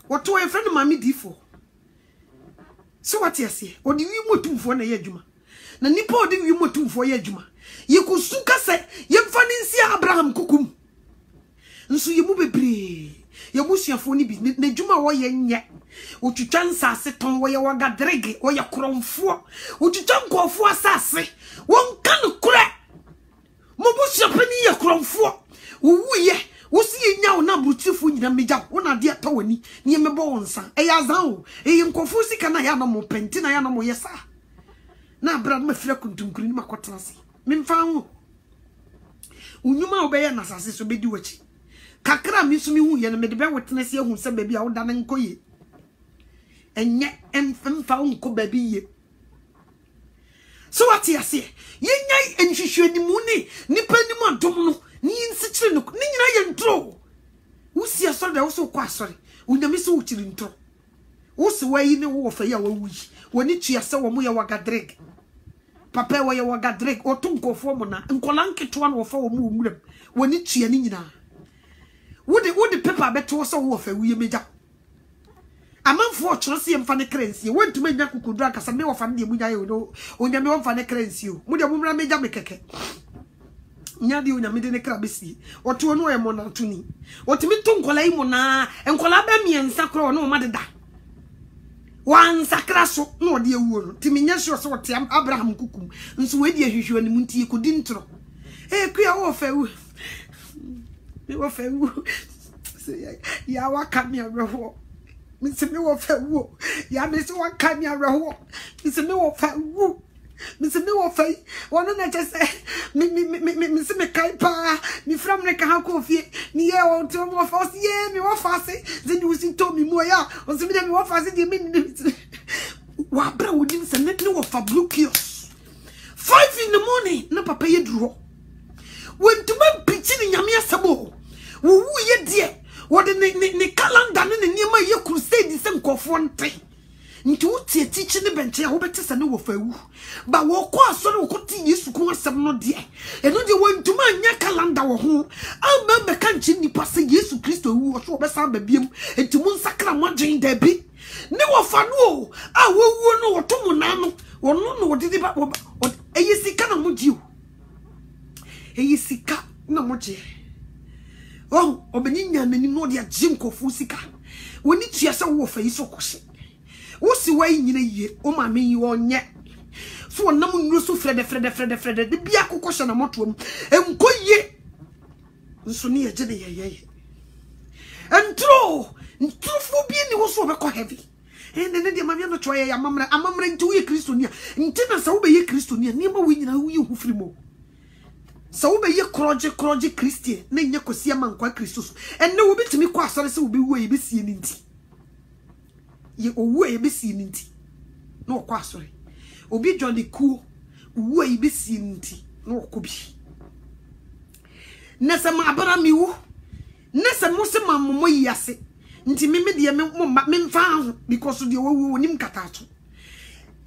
woto e friend mami difo so wote asi odi wi motumfo na ye adwuma na nipa odi wi motumfo ye adwuma ye kusu kase ye mfa ni nsi Abraham kukum nso ye mu bebre ye busuafo ni bi na dwuma wo ye nye otwitwa nsase ton wo ye wagadrege wo ye kromfo otwitwa nkofo asase won kan kure mo busuafo ni ye kromfo wo ye Wosi nya wo na brutiful nyina meja wo na de ato wani ni mebo wonsa yazan o nkofu sika na ya no mo penti na ya no mo yesa na bra no mafira kuntunkuri ni makotena se memfa ho unyuma obeye na sase so bedi wachi kakra mi so mi hu ye no me de be wotena se hu se ba bia wo da na nkoye enye emfa unko ba bi ye so what you say yenyai enhwehwe ni mu ni nipa ni mu adom no ni nsichire no ni nyina ye ntro wusi asori da wo so kwa asori unyame so wuchiri ntro wusi wayi ne wo fa ya wawuyi woni tua se wo mo ya wagadreg papa wo ya wagadreg otunkofo mo na nkola nketo na wo fa wo mu muram woni tua ni nyina wodi paper beto so wo fa wiye meja amanfo ochoro se mfa ne currency wontum anya kukudura kasa me wo fa ne mu nya ye no onyame wo fa ne currency o mu de mu mra meja mekeke nyadi onyame de ne kra besi oto no e mo na tuni otimi to nkola yi mo na nkola ba miensa kro no ma deda wan sakra so no de ewuo no timi nya sure so wote Abraham kukum nso we de ahwehwe ani mu ntie kodi ntro kuya wo fa wu me wo fa wu ya waka mi areho mi se me wo fa wu ya me se waka mi areho mi se me wo fa wu mi se me wo fa wono na chese mi se me kai pa mi from ne ka ha ko fie ni ye o to mo fa se ye mi wo fa se ze ni usi to mi mo ya o se mi de mi wo fa se de mi wa bra wodi se ne wo fa blue kios 5 in the morning na papa ye duro when to man pitchi ni nyame asabo wo wu ye de wo de ne calendar ne niema ye crusade se nkofo nte nti wo tie tichi ne benche ya wo bete se ne wo fa wu ba wo ko asori wo ko ti Yesu ko asem no de eno de wo ntuma anya calendar wo ho amma be kan chi nipa se Yesu Kristo wu wo so be san ba biem enti mu nsakra mo dwen da bi ne wo fa no a wo wu no wo to mo na no wo no wo de ba eyisika na mo jiu eyisika na mo je oh obeninya nani no de agim kofu sika woni tua se wo fa yiso kwose wo si wai nyina yie o ma me yi onye so nam nuru so frede de bia kokosha na motom enkoye nso ne ye ne ye entro fu bi ni wo so be ko heavy ne de ma bia no choye ya amamra nti wo ye kristonia nti na sa wo be ye kristonia ne ma wo nyina wo ye hu frimo sa wo be ye kroje christian na nya kosia mankwa kristos enne wo bitimi kwa asore se wo be wo ye be sie ni nti ye owo ye be sie ni nti na kwa asore obi John ku wo ye be sie ni nti na ko bi na sa ma abara mi wo na sa mo se ma mo yase nti me de me mfa ho because de wo onim katato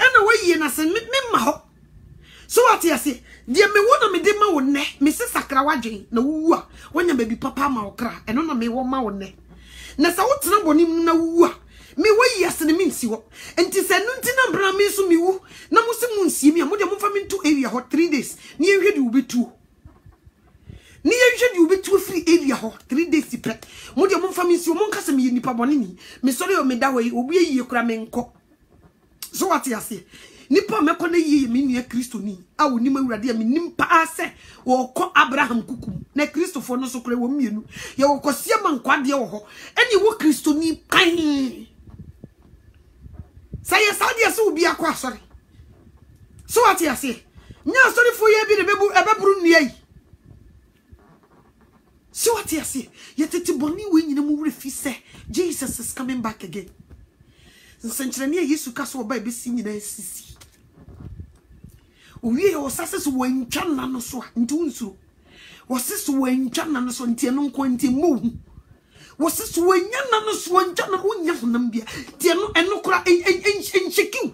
ena wo ye na se me ma ho so what you say de me wo na me de ma wo ne me se sakra wadwen na wu a wonya baby papa ma okra eno na me wo ma wo ne na sa wo tena bonim na wu a me wo yes ne minsi wo enti se no nti na bra me so me wu na mo se mu nsie me a mo de mo fa me to area ho 3 days ni ehwe de ubetu ni ehwe de ubetu free area ho 3 days pe mo de mo fa me nsie mo nka se me nipa bone ni me sori o me da we obi eyi kura me nko so what you say nipa meko na yiye me nua Kristo ni a woni mawurade me nimpa ase wo ko Abraham kukum na Kristofo no so kure wo mienu ye wo kosia mankwade wo ho eni wo Kristo ni kan say sadia so obi akwa asori so what you say nya asori fo ye bi de ebeburu nua yi so what you say ye tete boni we nyina mu wure fi se Jesus is coming back again nsenkyerene Yesu kaso oba ebesi nyina sisi owie o sase so wantwa na no so ntu nsuro wo sese wantwa na no so ntie no nko ntie mo wo sese wanya na no so wantwa na wonya honam bia tie no eno kora enchekiw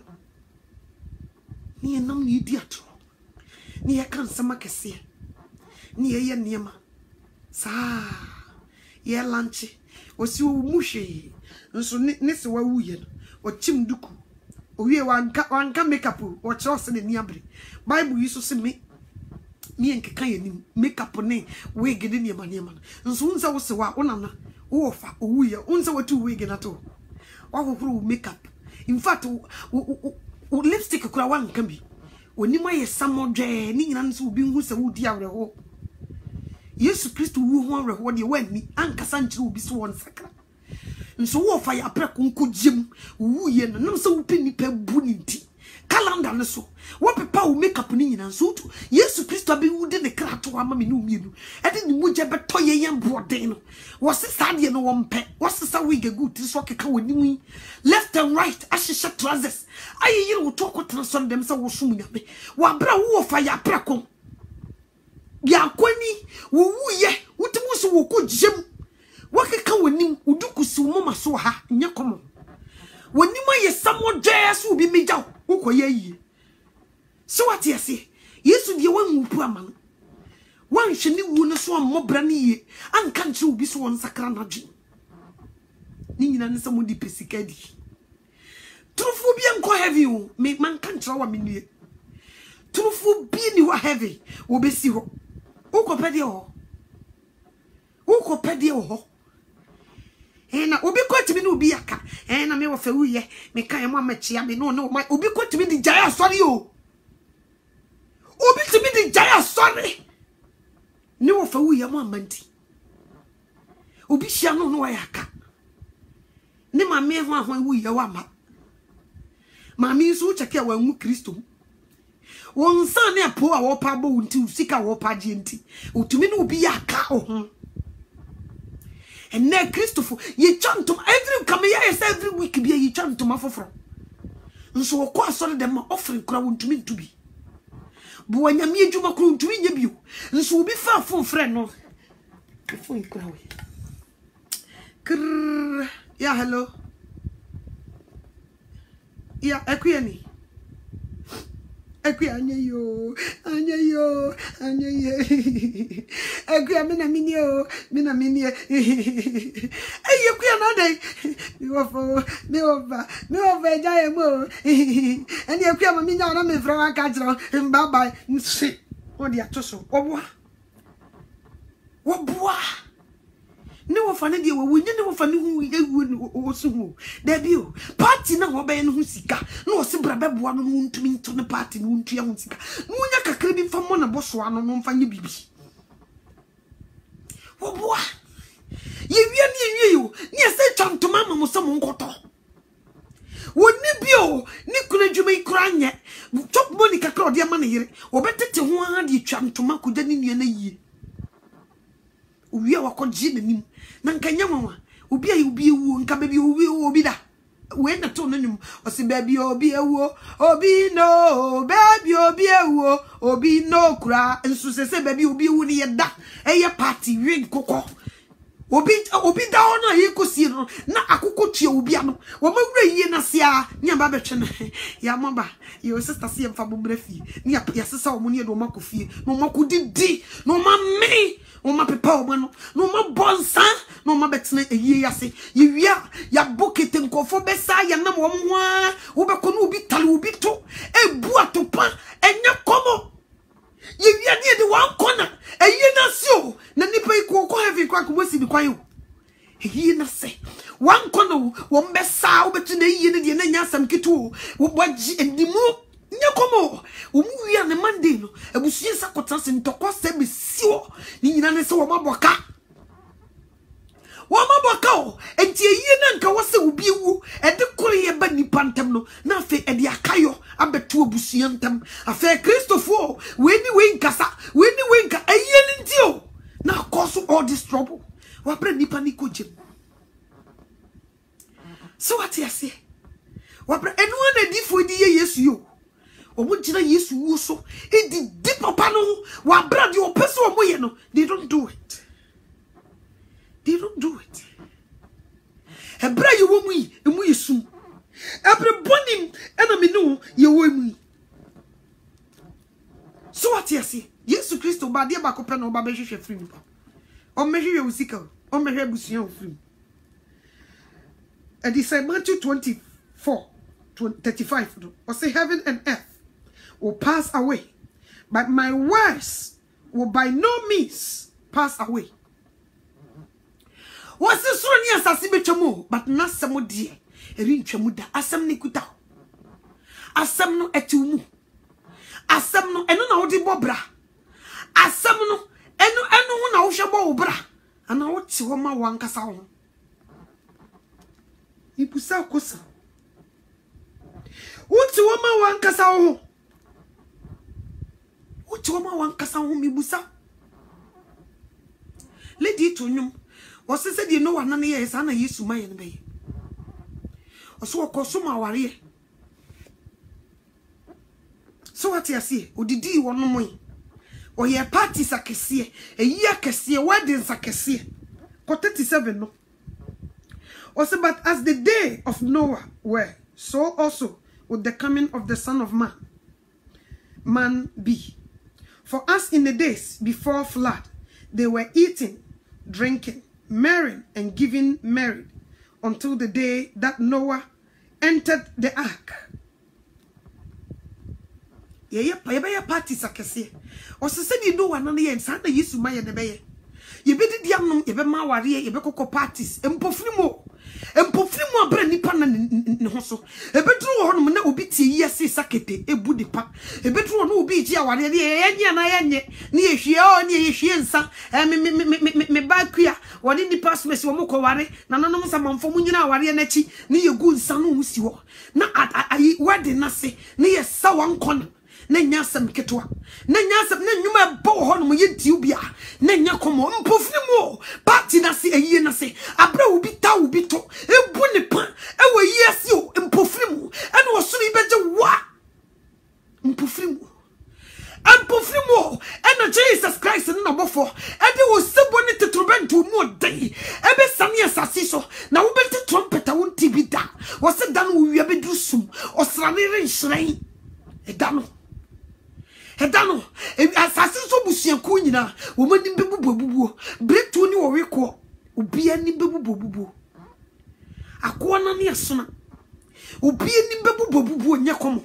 ni enam ni di atro ni ya kan sama kese ni ye niema sa ye lanche o si o muhwe nso ne se wa wuye no o chim duku owie wanka makeup o chose ne niabre Bible yiso se me ni enkeka yanim makeup ne wig ne niema nso unza wo se wa onana wo fa owuye unza watu wig na to wa hohoro makeup in fact o lipstick kura wanka bi onima ye samodwe ni nyina nso obi hu se wudi awre ho Yesu Kristo wu ho reho de wani ankasa nchire obi so won sakra nso wo fa ya preko nkogiem wu ye no nam se wo pe nipa bu ni nti calendar ne so wo pepa wo makeup ni nyina nso to Yesu Kristo be wu de ne krato ama me no mienu e de ni moje beto ye yem boden no wo se sade no wo mpe wo se sa we gegu ti so keka wani wi left and right ashisha trousers ayi yire wo to kwotena so dem se wo sum nyame wo bra wo fa ya preko ya kwani wo wu ye wotimu so wo ko jem wakeka wanim udukusi umoma so ha nya komo wanim aye samo jesu obi meja ukoye yi so what you say Yesu de wan wu ama wan hwe ni wu no so ammobra ne ye anka nche obi so won sakra na dwe ni nyina ne samo di pesika di trufu bi enko heavy o me man kan tra wa menue trufu bi ni wa heavy wo besi ho ukopede ho na obi kwatimi no obi aka na me wo fa wuye me kan mo amachia me no obi kwatimi di jaya sorry o obi timi di jaya sorry ne wo fa wuye mo amanti obi hia no wa aka ne ma me ho ahon wuye wa ma mi so cheke wa mu Kristo won san ne po a wo pa bo nti usika wo pa je nti otumi no obi aka ho. And now Christopher, ye chantum every come here every week be ye chantum afofro. Nso ko asore dem offering kura wontumi to be. Bo anyame adwuma kura wontumi nya bio. Nso obi fa fon frɛ no. Fon kura we. Krr, yeah hello. Yeah, ekuyani. Ekuya anyeyo. Ekuya mina minio. Ey ekuya no dey. Me over jaye mo. Eni ekuya mami nya na me fra wan ka jiro. Bye bye. Nsi. O di atoso. Woboa. Ne wo fa ne de wo nye ne wo fa ne hu ewu wo so hu da bi o party na wo be ne hu sika na wo se bra beboa no ntumi nto ne party no ntua hu sika no nya kakra bi fa mo na boso ano no mfa nye bibi wo boa ye wie yo ne se twantoma ma mo se mo nkoto wo ni bi o ni kuna dwuma ikura nye chop money kakra ode ma ne yire wo betete ho ha de twantoma ko gya ni nua na yie uwi awakoji nanim na nkanya mama obi ewu nka baby obi da we na to nanim osi baby obi ewu obi no baby obi ewu obi no kura nso sese baby obi ewu ni yeda eye party wi kokko obi da ona yikosi no na akoko tue obi ano wo mawura yie na sia nya ba betwe no ya maba your sister see mfa bobra fi ni ya sesa wo ni do makofie no makudidi no ma me o ma pepa o no no ma bonsa no ma betena eyie yase ye wia ya bokete nkofo besa ya nam wo mwa wo be kono obi tale obi to ebu atopa enya komo ye wia ni de wan kona eyie na sio na nipa iko ko heavy kwa ko si bi kwa yo eyie na se wan kona wo mbesa wo betena eyie ne de na nya asam kitu wo boji endimu nyakomo umuwia ne Monday no abusuye sakota se ntokwa se besio ni nyina ne se wo maboka o enti eyi na nka wo se obi ewu e de kore ye ba nipa ntam no na afi e de akayo abetu abusuye ntam afi Christopher we nkasa we nka eyi ni ntio na cause all this trouble wa bre nipa ni kojem so what you say wa bre enu na difo di ye Yesu yo omo jina Yesu wo so e di papa no wa bra di opese omo ye no they don't do it ebra ye wo mu yi emu Yesu ebre bonim ena me no ye wo mu so what you say Yesu Kristo ba de ba ko pe no ba be hwehwe free nipa o me hwehwe usika o me hwehwe busuya o free and he said Matthew 24:35 or say heaven and earth will pass away, but my words will by no means pass away. What's this one? Yes, I see betwamo, but not some dear. A ring chamuda, asam nikuta, asam no etumu, asam no, and no, the bobra, asam no, and no, woma wankasa ho. Mibusa kosa. Uti woma wankasa ho. Uti woma wankasa ho mibusa. Lady to nyum. Wose said you know anane ye sa na Yesu ma ye ne be. Oso okoso ma ware. So what you see? Odidi wono moy. Oye parties akese, eyi akese, weddings akese. Ko 37 no. Also, but as the day of Noah were, so also would the coming of the Son of Man be. For as in the days before flood, they were eating, drinking, marrying, and giving married, until the day that Noah entered the ark. Yeah, parties akese. Also said you know one on the end, Santa Yesu Maya de Bay. You be the young, you be my warrior, you be cocoa parties, and poflimo brand pan and hoso. A bedroom ornament will be tea, yes, sakete, a booty pack. A bedroom will be Jawari, near she, near she and son, and me bad queer, what in the past, Miss Womoko Wari, none of some from Munina Warianechi, near good son who's you. Not I wedding nasi, near Sawan corner. Nenya sam ketwa nenya sam na nyuma bo ho no yenti ubia nenya komo mpofnimo party na se eyi na se abra obi ta obi to ebu ne pa ewe yesi o mpofnimo ene wo so ibeje wa mpofnimo ene Jesus Christ na bofo ede wo sebo ne tetrobentu mu dai ebe sane asase so na wo beti trumpet a won tibi da wo se dan wo wi abedru sum osrane renhran Edano, assassin so busian kunyina, woman in bebubu, break to ni oriko, ubia ni bebubu. Akwana ni asuna, ubia ni bebubu nyakomo.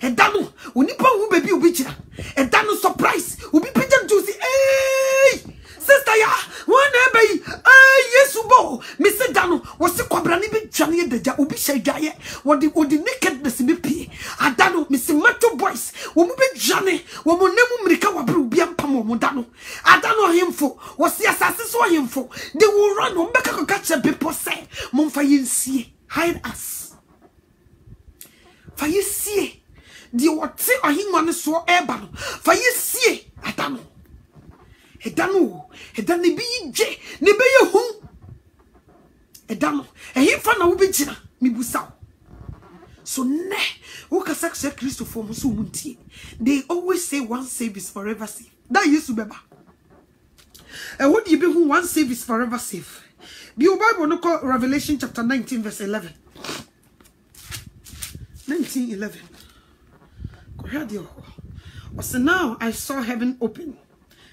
Edano, unipa wu baby ubichira. Edano surprise, ubi pigeon juicy. Hey! Sister ya, one baby. Hey, yes, ubo. Mr. Dano was the quabrani be Johnny the ja ubi shagaya. What the nakedness be pee. Adano, Mr. Mato boys, woman be Johnny, woman nemu Mrika wabru biam pamo modano. Adano him for was the assassin saw him for. They will run on back and catch a people say, Monfayin see, hide us. For you see, the what say or him one so ebano. For you see, Adano. Edano, edane bi je, ne be ye hu. Edano, himfa na wo be gina, mi busa. So ne, wo kasa kse Christo for mo so muntie. They always say one save is forever safe. That used to beba. And what do you be who one save is forever safe? The Bible no call Revelation chapter 19 verse 11. 19:11. Go ahead, yo. So now I saw heaven open.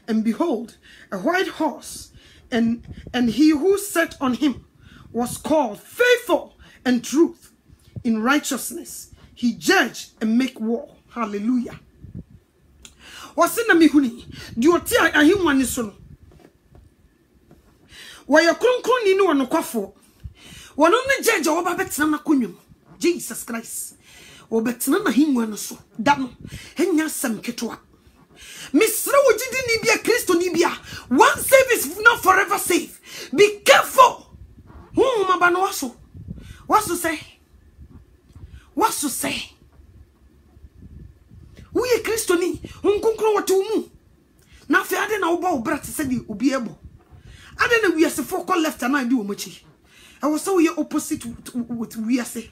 And behold, a white horse, and he who sat on him was called Faithful and Truth. In righteousness he judged and make war. Hallelujah. Wasina mihuni dioti ahimwani so. Waya kronkron ni no kwafo. Wono ne judge wo ba betena na konwum. Jesus Christ. Wo betena na himwani so. Da no enya sam ketwa. Misra wujidi nibia Christo nibia. One save is not forever safe. Be careful. Mabano waso. What's to say? What's to say? We Christo ni. Unkunkro watu umu. Na fe ade na uba ubra tisedi ubiebo. Ade na we ase for left and I do omochi. I was so we opposite with we ase.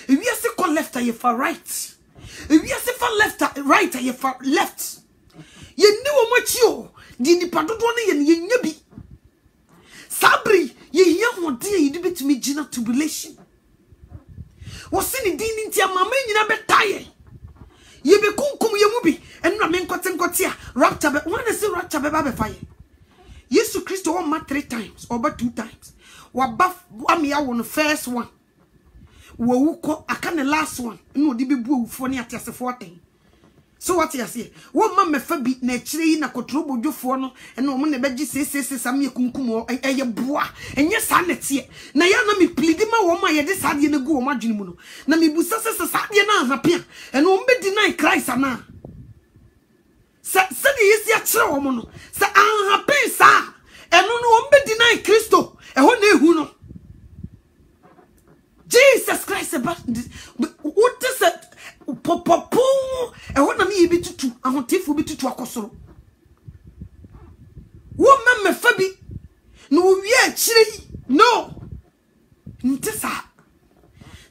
We ase call left and for right. We ase for left right and for left. Ye knew much you didn't pardon ye nyabi. Sabri, ye young one dear, you did to me Gina tribulation. Was in the din into your mamma in a bed tire. Ye be kunkum ye mubi, and Ramen cotton cotia, wrapped up one is a wrapped up fire. Yes, to Christo on my 3 times, or but 2 times. What buff one me on the first one. Wo I can the last one, no, the be boo for near 14. So what you say? One man me fabi na chire na kotrobo dwofo no e na omo na beji sesese sam ye kunkum eye boa enye sanete na ya na me plidi ma wo ma ye de sade na gu wo ma dwene mu no na me busa sese sade na ahapia e na omo be deny Christ ana se de yesi a chire wo mo no se ahapia sa e no no omo be deny Why Christo? Jesus Christ about what is it? Popo and what me be to I want to be to akosoro. Woman me fabi no we chiri no ntesa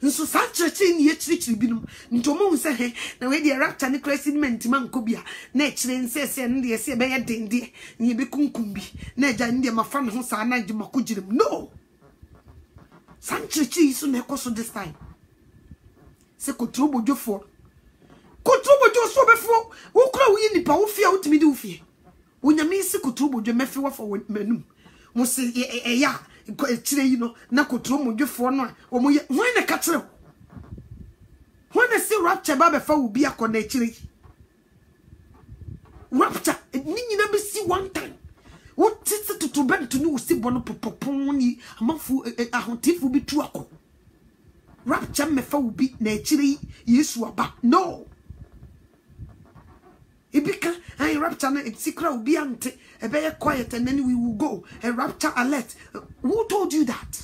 nso sa church ni chiri binum ntomo se he na we dey rapture ni christment man ko bia na chiri nsese ne de se be ye dende ni be kunkum bi na eja ndi mafa me ho sa na agima ko girim no san church isu na ekoso this time se kotro bojofo so befo wo kura wo yi nipa wo fia wo timi de wo fie Unyami si kutru bojo mefi wa for menu. Mo se ya chire yi no na kutru modwefo no a omo ye hwan na ka chire. Hwan na si rapture ba be fa wo bi akona chire. Rapture ni nyina be si one time. Wo titi tutu bento ni wo si bono popopon ni amafu ahotifu bi tu akọ. Rapture me fa wo bi na chire Yesu aba. No. Ibika and rapture na secret will be ante a very quiet and then we will go a rapture alert. Who told you that?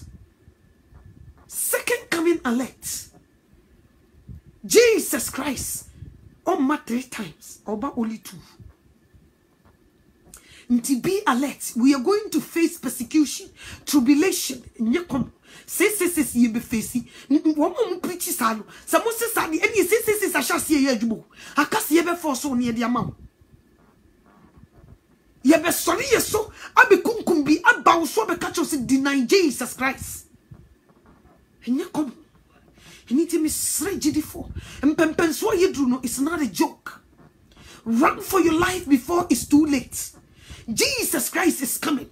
Second coming alert. Jesus Christ on 3 times or only 2. To be alert, we are going to face persecution, tribulation. Say ye be facing. Woman preach salo. Someone says sadi any say I shall see ye jubo. Akas ye be force on near the amount. Ye be sorry ye so. I be kunkumbi about so be catch us deny Jesus Christ. And ye come. You need to be straight for. And pempenso ye do no, it's not a joke. Run for your life before it's too late. Jesus Christ is coming.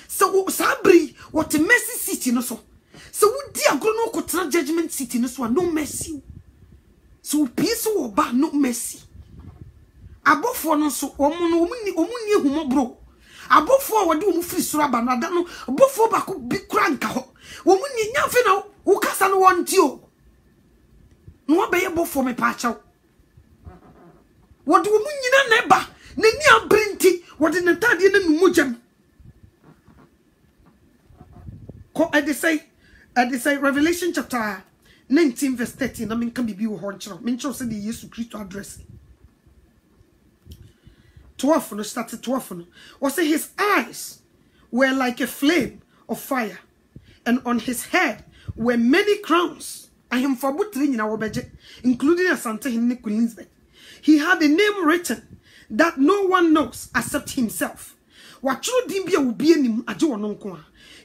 So sabri what a mercy city no so. So we dear go no kotra judgment city no so no mercy. So peace or ba no mercy. Abofo no so omuni humo bro. Abofo wadi omu free suraba na da no abofo ba ko bi kranka ho. Omuni nyafe na wo kasa no wonti o. No obeye bofo me pa chaw. Wadi omunyi na neba na ni abrinti wadi na tade na numujam. They say Revelation chapter 19 verse 13. I mean, can be a horn. Mean, say the Jesus Christ address 12. No, started 12. No, or say his eyes were like a flame of fire, and on his head were many crowns. I am for in our budget, including a Santa Nicholas. He had a name written that no one knows except himself. What you dimbia will be in him.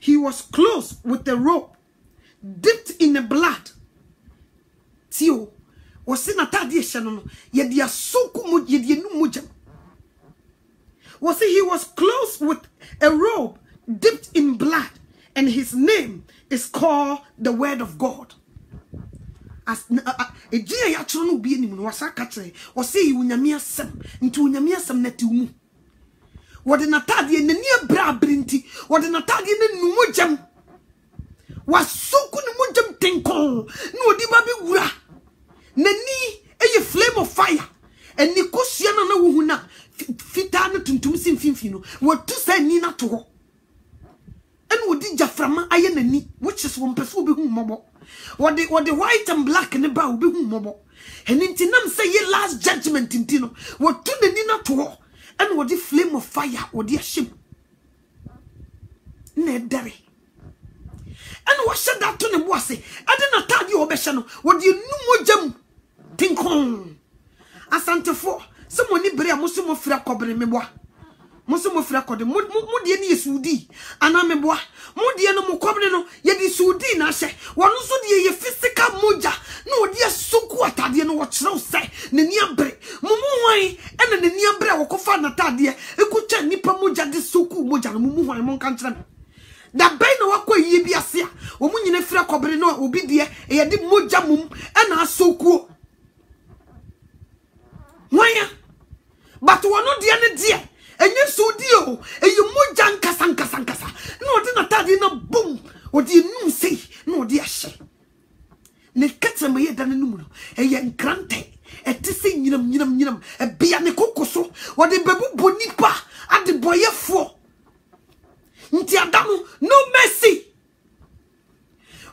He was clothed with a robe dipped in the blood. Tio was in a tradition. Yet dia soku mujam. Was he was clothed with a robe dipped in blood, and his name is called the Word of God. As a dear yatron be in Wasakatre, or say you nyamia sem into nyamia sem netumu. What in a tadi in the near bra brinty, what in a tadi in the numujam was so good mujam tinkle, no dibabi wura, nani a flame of fire, and Nikosiana no wuna fitana tuntum sim finfino, what to say Nina to her. And what did Jaframa iron and knee, which is one person be whom mobo. What the white and black and the bow be whom mobo. And in Tinam say ye last judgment in Tino, what to the Nina to her. And what the flame of fire or the ship. Nedary. And what said that to the bossy? I did not tell you, Obeshano, what you know, jam. Think home. Asante for someone in Brea Musimo Fracobre Mebois. Musimo Fracode, Mudiani Sudi, and I'm a bois. Mudiano Mocobreno, yet is Sudi, Nashe. One also the physical moja. No, dear Sukuata, dear, what no say, Niniabre, Mumuai, and the Niabre, Okofana Tadia, a good chan Nipa Muja, this Suku Moja, Mumu, and Moncantran. That Beno Aqua Yebiasia, Omunine Fracobreno, will be there, a did Moja Mum, and our Suku. Why? But one of the other dear. And you so dear, and you mojan kasankasa. No, did not tell you no boom. What do you say? No, dear she. Ne cats and me than a nuno, a young grante, a tissing yinum, a biane cocoso, what the babu bonipa at the boy for. Nti adano no mercy.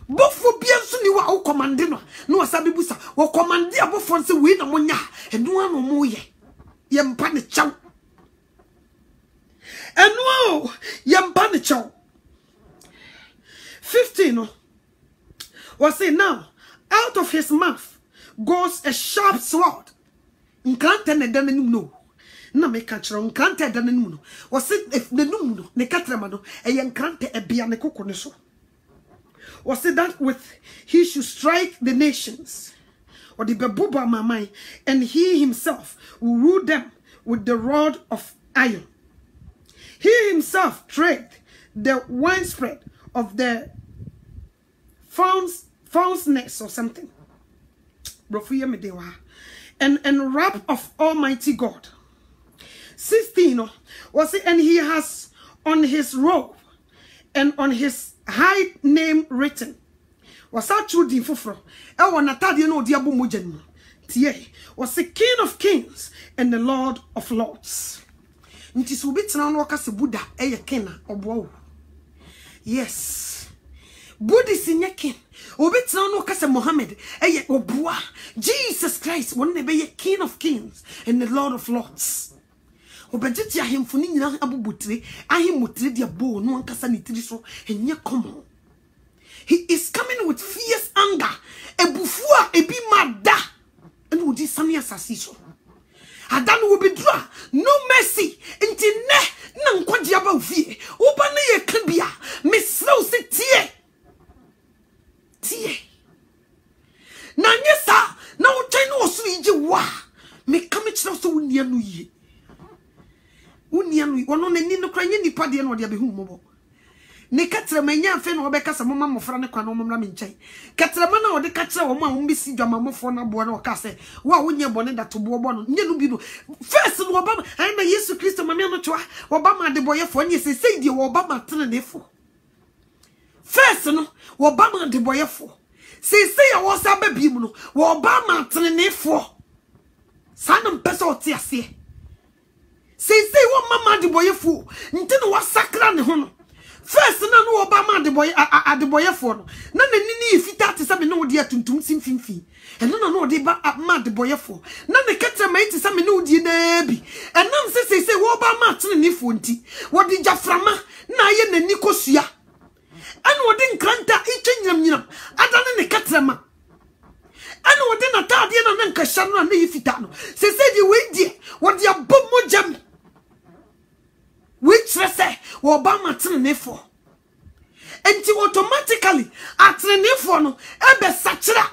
Bofo biensu ni wa o commande no. No asabi busa. Wo commande abofo nse we na monya. Eno ano mo ye. Ye mpa ne chaw. Eno ye mpa ne chaw. 15 was say now out of his mouth goes a sharp sword. Nkante ne dananum no. Na me ka kire nkante dananum no. Was say if the num no ne katrama no eye nkante ebia ne kokko ne so. Was say that with he should strike the nations or the bebuba mamai, and he himself will rule them with the rod of iron. He himself tread the widespread of the fawn's nest or something. And wrap of Almighty God. 16 was it, and he has on his robe and on his high name written. Was that true din fufro? E won atade no dia bo mojan. Tie was the King of Kings and the Lord of Lords. Nti so bitina no ka se Buddha e ye king obo. Yes. Buddha is in king. Obitina no ka se Muhammad e ye obo. Jesus Christ won ne be ye King of Kings and the Lord of Lords. Obejeti ahemfo ni nyina abobotire ahemotire dia bo no ankasa ni tiri so enye common. He is coming with fierce anger. Ebufua ebi mada. And would this sami asasiso. Adan will be draw. No mercy. Inti ne na nkwaji aba ufie. Oba na ye klibia. Misro se tie. Tie. Na nyesa. Na uchai no osu ije wa. Me kame chira so unia no ye. Unia no ye. Wano ne nino kwa nye nipa diya no wadi abehu mobo. Ne katra menya afe no obeka sa mama mofra ne kwa no momra me nkyai katra ma na ode katra wo ma mbisi dwama mofo na bo na o ka se wa wonye bone da to bo no nye no bi no first no oba ai na Yesu Kristo Maame Anokyewaa oba ma de boyefo nye se sei die oba ma tene nefo first no oba ma de boyefo se sei ya wo sa ba bi mu no oba ma tene nefo sanam pesa oti ase se sei wo mama de boyefo nti no wa sakra ne ho no first na no Obama the boy for no na nini ifita te sabe no de atuntum simfimfi eno na no de ba ma the boy for na ne kete ma iti sabe no de na bi enam se wo Obama tene ni fo nti wo de jaframa na ye nani kosua eno wo de nkranta itwenyam nyinam adane ne kete ma eno wo de na tade na nkasha no na ifita no se de we die wo de abom mojam which say Obama tene and automatically at the no ebe sachira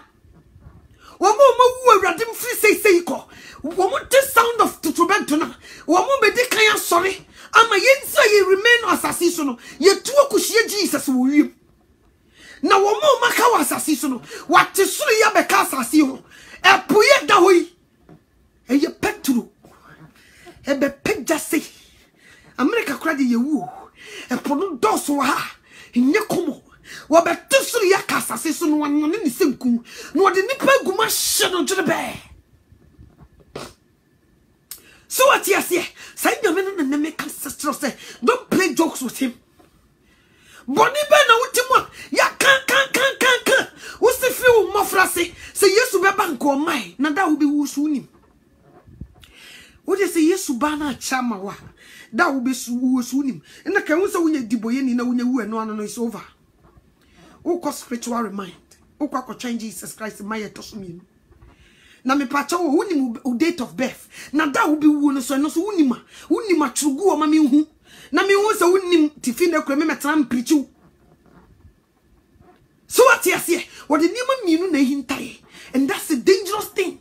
womo radim free SethEkow womo the sound of tutubento na womo be de kan sorry ama yenso ye remain assassin no ye tuo kuhie Jesus wo wiem na womo maka wa assassin no wate suru ya be ka assassin ho epoye da hoyi eye petru ebe pejase America kradi ye wu e pono doso ha nye komo wo be tsuru ya kasase so no wan ne senku no de nipa guma hye no dwere be so what you say say no me make sister say don't play jokes with him boni be na wutimu ya kan wo se fi wo mofrase say Yesu be ba nko mai na da wo be wusu nim wo de say Yesu ba na chama wa da wo be wusu nim na kan wo say wo nya diboye ni na wo nya wu eno ano no is over wo ko spiritual remind wo ko change Jesus Christ my tosumi na me pacha wo unim date of birth na da wo be wu no so unima trugu o ma me hu na me hu say unim tifinde kro me metram preachu so what you say what the name minu na hintai and that's a dangerous thing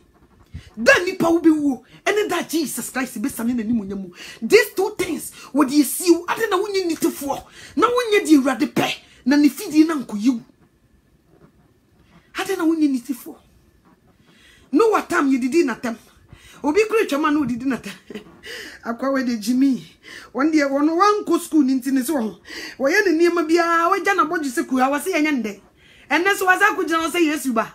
that nipa will be wu and that Jesus Christ be sane na nimunyamu these two things what you see ade na wunye nitifo na wunye di urade pe na ni fidi na nkoyiwu ade na wunye nitifo no what time you did na tem obi kretwa ma no didi na tem akwa we de Jimmy one day one go school ni ntine so ho wo ye ne niema bia waja na boji seku ha wase yenya nde enne so waza kugina so Yesu ba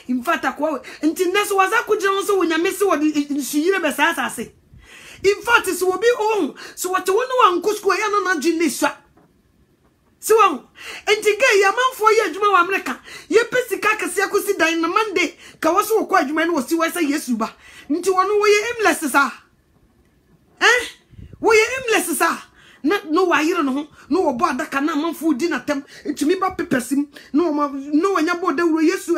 in fact akwa ntine so waza kugina so wonyame se wodi nsuyire be sa asase in fact so obi so what wonu wan go school ya na na jinisa So and to get your man for your Juma America, ye pesika kasiakusi dine na Monday, Kawasu kwa Juman was to say yes, Uba. Into one way aimless, sir. Eh? We aimless, sir. Not no why you don't know, no about that can man food dinner them to me about pepesim, no when about the way yes,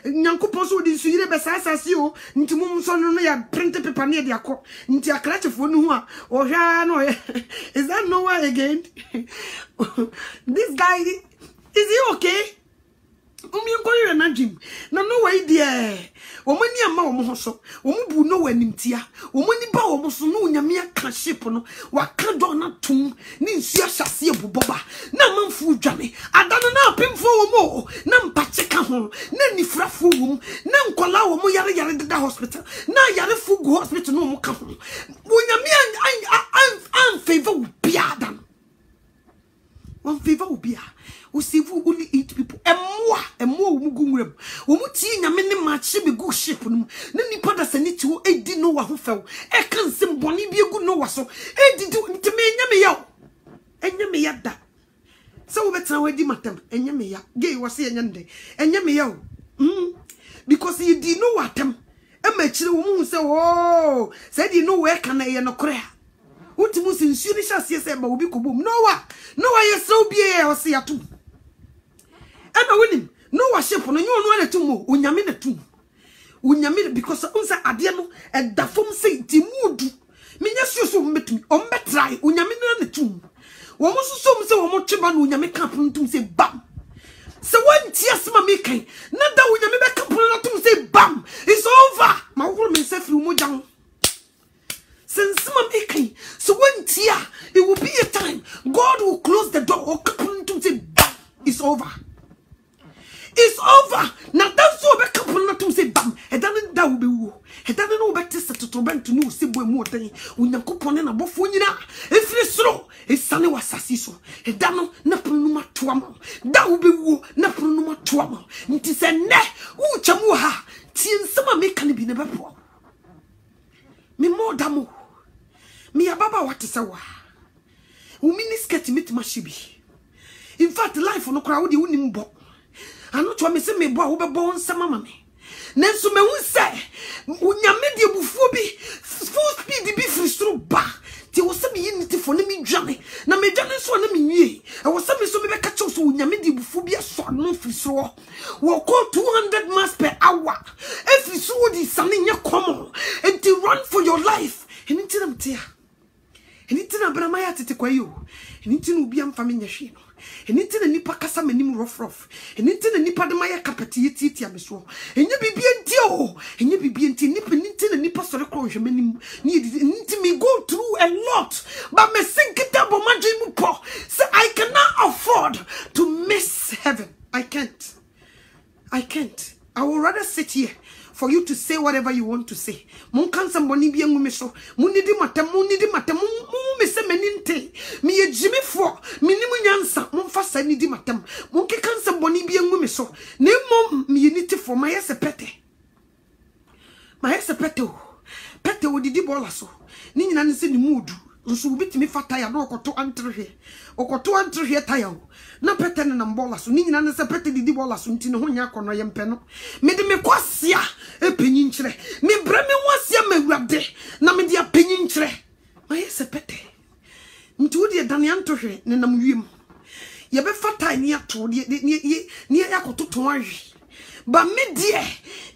Yanko Poso did see the best as you, into Mumson, printed paper near their court, into a clutch of one or no, is that nowhere again? This guy, is he okay? Na Jim. No way, dear. Omani ama omoso. Omubu no wenimtia. Omani ba omoso no nyamia ka ship no. Waka do na tum. Ni nsia hyase ebuboba. Na manfu dwane. Adano na apemfo omo. Na mpache ka ho. Na nifrafo wom. Na nkola omo yare deda hospital. Na yare fugu hospital no omo ka ho. Onyamia an favor biadam. One favor ubia. Usivu only 8 people. And more umugum. Umuti nyamene machi be good ship. Nani pada saniti e di no wa who fell. E can sim boni be a good no so. E di do to me nyame yaw. Enyame yada. So better we di matem. Enyame ya. Gay was here nyande. Enyame yaw. Because he di no watem. E mechire wo say oh. Said you know where can I no krea. Utimu sinsuni sha siese ba obi kobom. No wa yeso bia o se ato. Ema winim no wa ship no nyu no na tumo onyame na tum. Onyame because unsa ade no e da fom sei ti mudu. Menya susu metumi o mbetrai onyame na tum. Wo mo susu se wo mo tweba no onyame kamp ntum se bam. Se wanti asema me kan na da onyame be kamp no tum se bam. It's over. Ma wo me se firi mo jan. Since Mamaki, so when tia, it will be a time God will close the door or couple to say, bam, it's over. It's over. Now that's so be couple not to say bam. And then that will be woo. And then no better to bend to know Sibu more than when you coupon and above when you know. If it's slow, it's sunny was sassiso. And then no pronuma tuamo. That will be woo, no pronuma tuamo. It is a ne, woo chamuha. Tien some make can be never poor. Me more damo. Me ababa what is awa. Umini sketi mit mashibi. In fact, life no crowd you nimbo. I not to me say me boy ube born sama mame. Nenso me un say unyame de bufubi full speed be free ba. Ti wo se me yiniti for na me dwane. Na me dwane so na me nwie. E wo se me so me be ka chew so unyame de bufubi aso no free so. Wo call 200 miles per hour. Every so di sane nya common. And to run for your life. Enti na mtia. Enti na bra maya tete kwa yo. Enti na obi amfa me nya hwe no. Enti na nipa kasa manim rough. Enti na nipa de maya kapati eti ameso. Enye bibia enti o. Enye bibia enti enti na nipa sore kro hwe manim. Enti me go through a lot. But me sink it up mu po. So I cannot afford to miss heaven. I can't. I would rather sit here for you to say whatever you want to say. Mon kan somebody be ngume so. Munidi matem me se meninte. Me ye jimi fo. Minimu nyansa. Mon fa sa nidi matem. Mon ke kan somebody be ngume so. Ne mom me niti for my sepete. My sepete. Pete wo didi bola so. Ni nyina nse ni mudu. Nso ubitimi fata ya no okoto antrehwe. Okoto antrehwe taya o. Na pete ne na mbola so. Ni nyina nse pete didi bola so nti ne ho nya kono yempe no. Me de me kwasia epenyi nkyere. Me bre me wasia mawurade na me de apenyi nkyere. Ma yese pete. Nti wo de dane antrehwe ne nam wiem. Ye be fata ni ato de ni yakoto to ahwe. Ba me de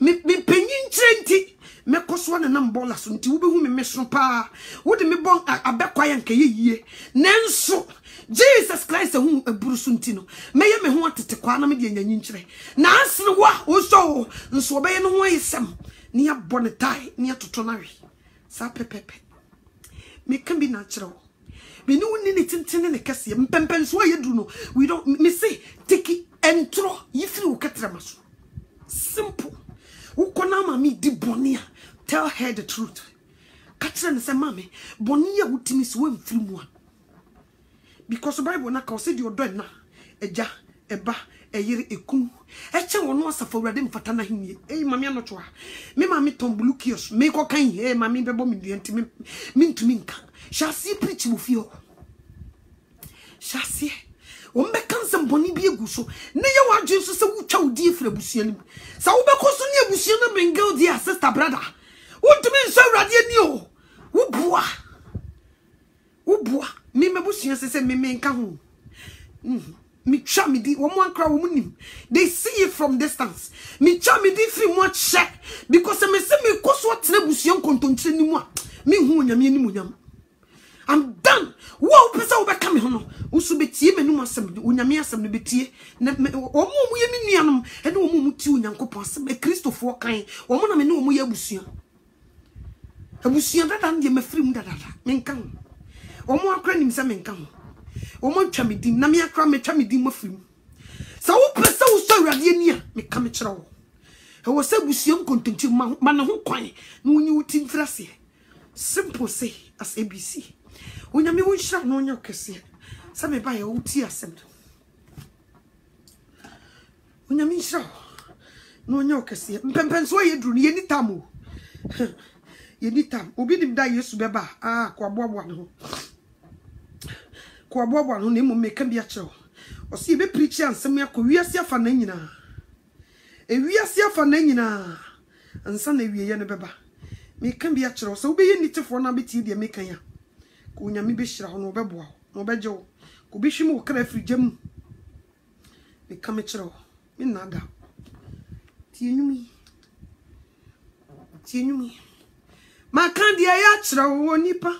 me penyi nkyere nti me koswa na mbola so nti wo behu me meso pa wo de me bon abekwa ya nka yeyie nenso Jesus Christ hu eburu so nti no meye me ho atete kwa na me de anyanyi nkyere na asere wa wo so nso obeye no ho ayesem ni abone tai ni atoto na hwe sa pepepe me kan bi na kyere wo me ni woni ne tintine ne kase mpempen so ayedu no we don't me say take entro yifiri wo ketrema so simple ukona mami di bonia tell her the truth. Katra ne se mame bonia wutimi so wamfiri mu a because the Bible na ka say di odo na eja eba eyire ekunu eche wono asafo wurade mfata na henie mame anokyewaa me mame tombulu kios me ko kan mame bebo me duanti me ntumi nka shasi preach mu fio shasi o mbeka some boni be a guso. Neya wa Jesus so chow dear for a busian. So we because on your busian bring girl dear sister brother. What to mean so radiant you? Ubwa. Me my busian say me men come. Me chami di one cry woman. They see it from distance. Me chami di free one check because me say me cause what nebusian contontre ni moi. Me hu nyame ni munyam. I'm done. Wow, pesa obeka me hono. Usu betie me no asem, onyame asem no betie. Na omo mu ye me nuanom, e na omo mu ti onyankopon asem e Kristofo kan. Omo na me na omo ye abusuan. Abusuan dada na me free mu dada. Me nkan. Omo akra nim se me nkan. Omo twa me dim na me akra me twa me dim afiri mu. Sa wo pesa wo so awrade ani a me ka me kire wo. E wo se abusuan kontonti ma na ho kwan. Na wonyi wuti mfrase. Simple say as ABC. Unyami wunshira no onyo kese. Sabe ba ye uti asem. Unyami nshira no onyo kese. Mpempenso ye duru ye nitamu. Ye nitam. Obi dim da Yesu beba. Kwa boaboa no. Kwa boaboa no ne mo meka bia kyew. Osi be preach ansem yakọ wiase afa na nyina. E wiase afa na nyina. Ansa na wiye ne beba. Me kan bia kyew. So be ye nitifo na beti de me kan ya. Unyami beshira hono beboa no bejo ko bihwim wo kra afrijam me kamechiro me nada tienumi makandi ya kira wo nipa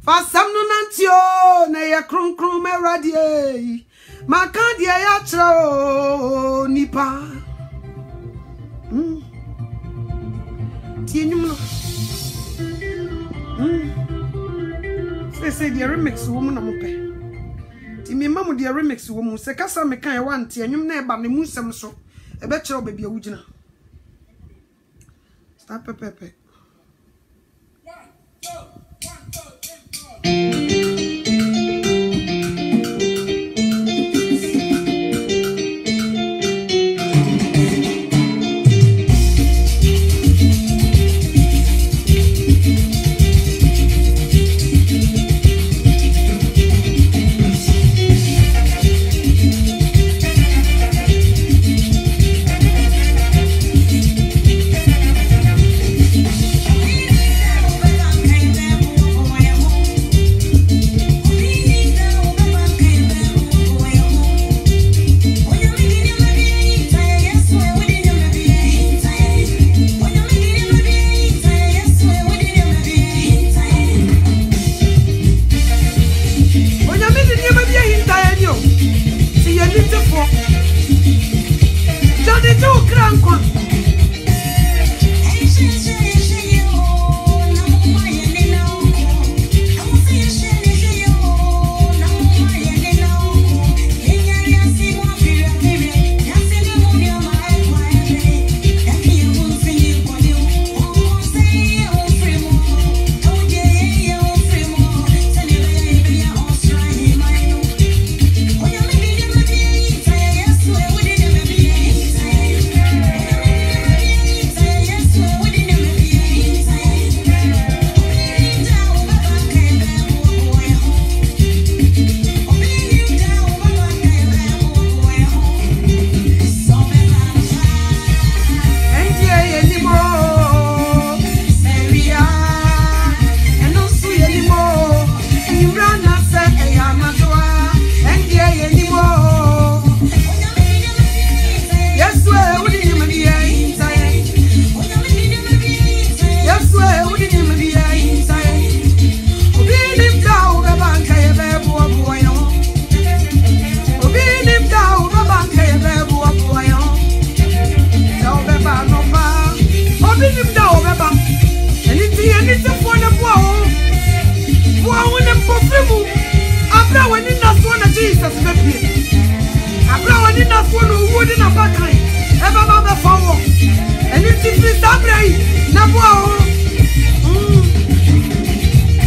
fa sam no nantio na ya kronkron meradie makandi ya kira wo nipa tienumi say the remix woman amope. Ti me mamu the remix woman se kasa me kan e wante anwum na e ba ne musem so e be kire obabi awugina. Stop pepe.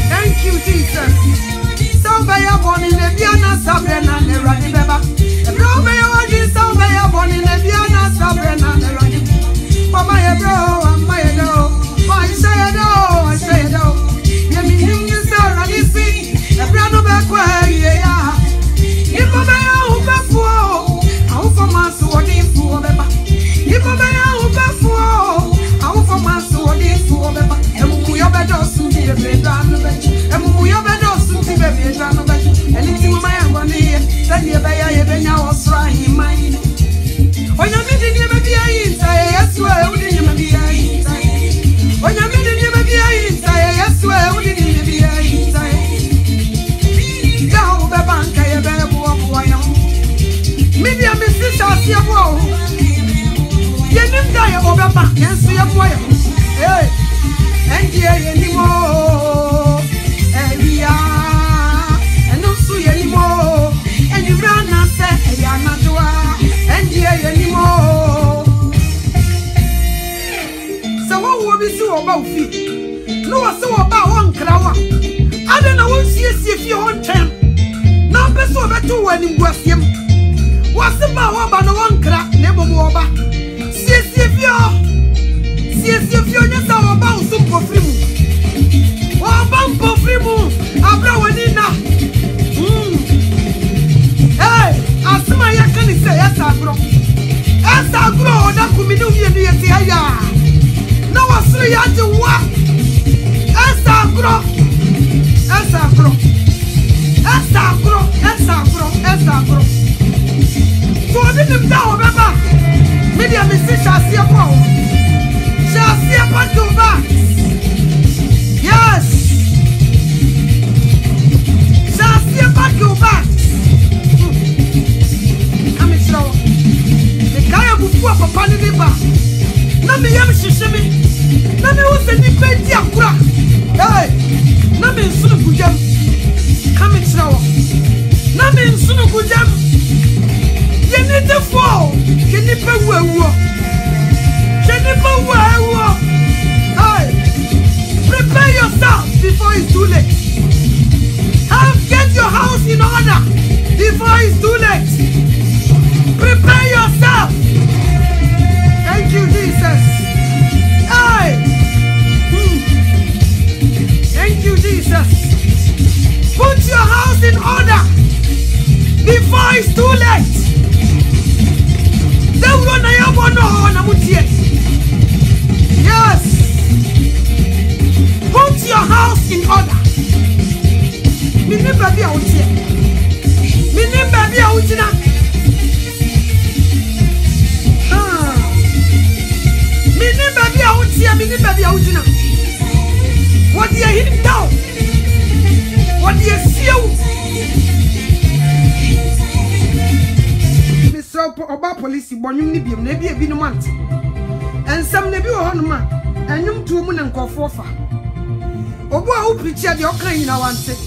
Thank you, Jesus. So be a born in the Biana Sabrina, the Rani Beba. Bro, be a wadi, so be a born in the Biana Sabrina, the Rani. For my bro, and my do. I say it, you mean him, you say, Rani, see. A brand of a quay, yeah. If I baby done the bench. And we have a dose to see baby done the bench. Anything my one here, that you by now was trying mine. When you're meeting you, maybe I inside, I swear, wouldn't you maybe I inside? When you're meeting you, maybe I inside, I swear, wouldn't you maybe I inside? Go, the bank, I better walk away. Maybe I'm a sister, I see a wall. You didn't die over back and see a boy. Hey, and here anymore. Hey, we are, and don't see anymore. And you run and say, hey, I'm not doing, and here anymore. So, what will be so about feet? No, so about one crowd. I don't know what she is if you want him. No, but so about two when you was him. What's the power about the one crack, never more back? See if you're just our bounce for free. Or bump for free moon. I brought one in now. Hey, I see my can say, yes, I grow. As I grow, that could be no year. No, I see you to what? As I grow, as I grow, as I grow, as I grow, as I grow. So I didn't down, remember? Maybe I'm a sister, shall see a power. Shall see a part of back. Yes. Shall see a part of back. I'm a show. The guy who put up a panel river. Nami yam shishimi. Nami was a dependent yakura. Hey. Nami sunu kujam. Come and show. Nami sunu kujam. You need to fall. You need to go. Hey, prepare yourself before it's too late. Get your house in order before it's too late. Prepare yourself. Thank you, Jesus. Hey, thank you, Jesus. Put your house in order before it's too late. Yes. Put your house in order. Mini baby out here. Mini baby out here. Mini baby out here. Mini baby out here. What do you hit down? What do you see? About police, born you be maybe a bit of month. And some nebi on man, and you 2 moon and call for far. Obo who picture the okra in our set.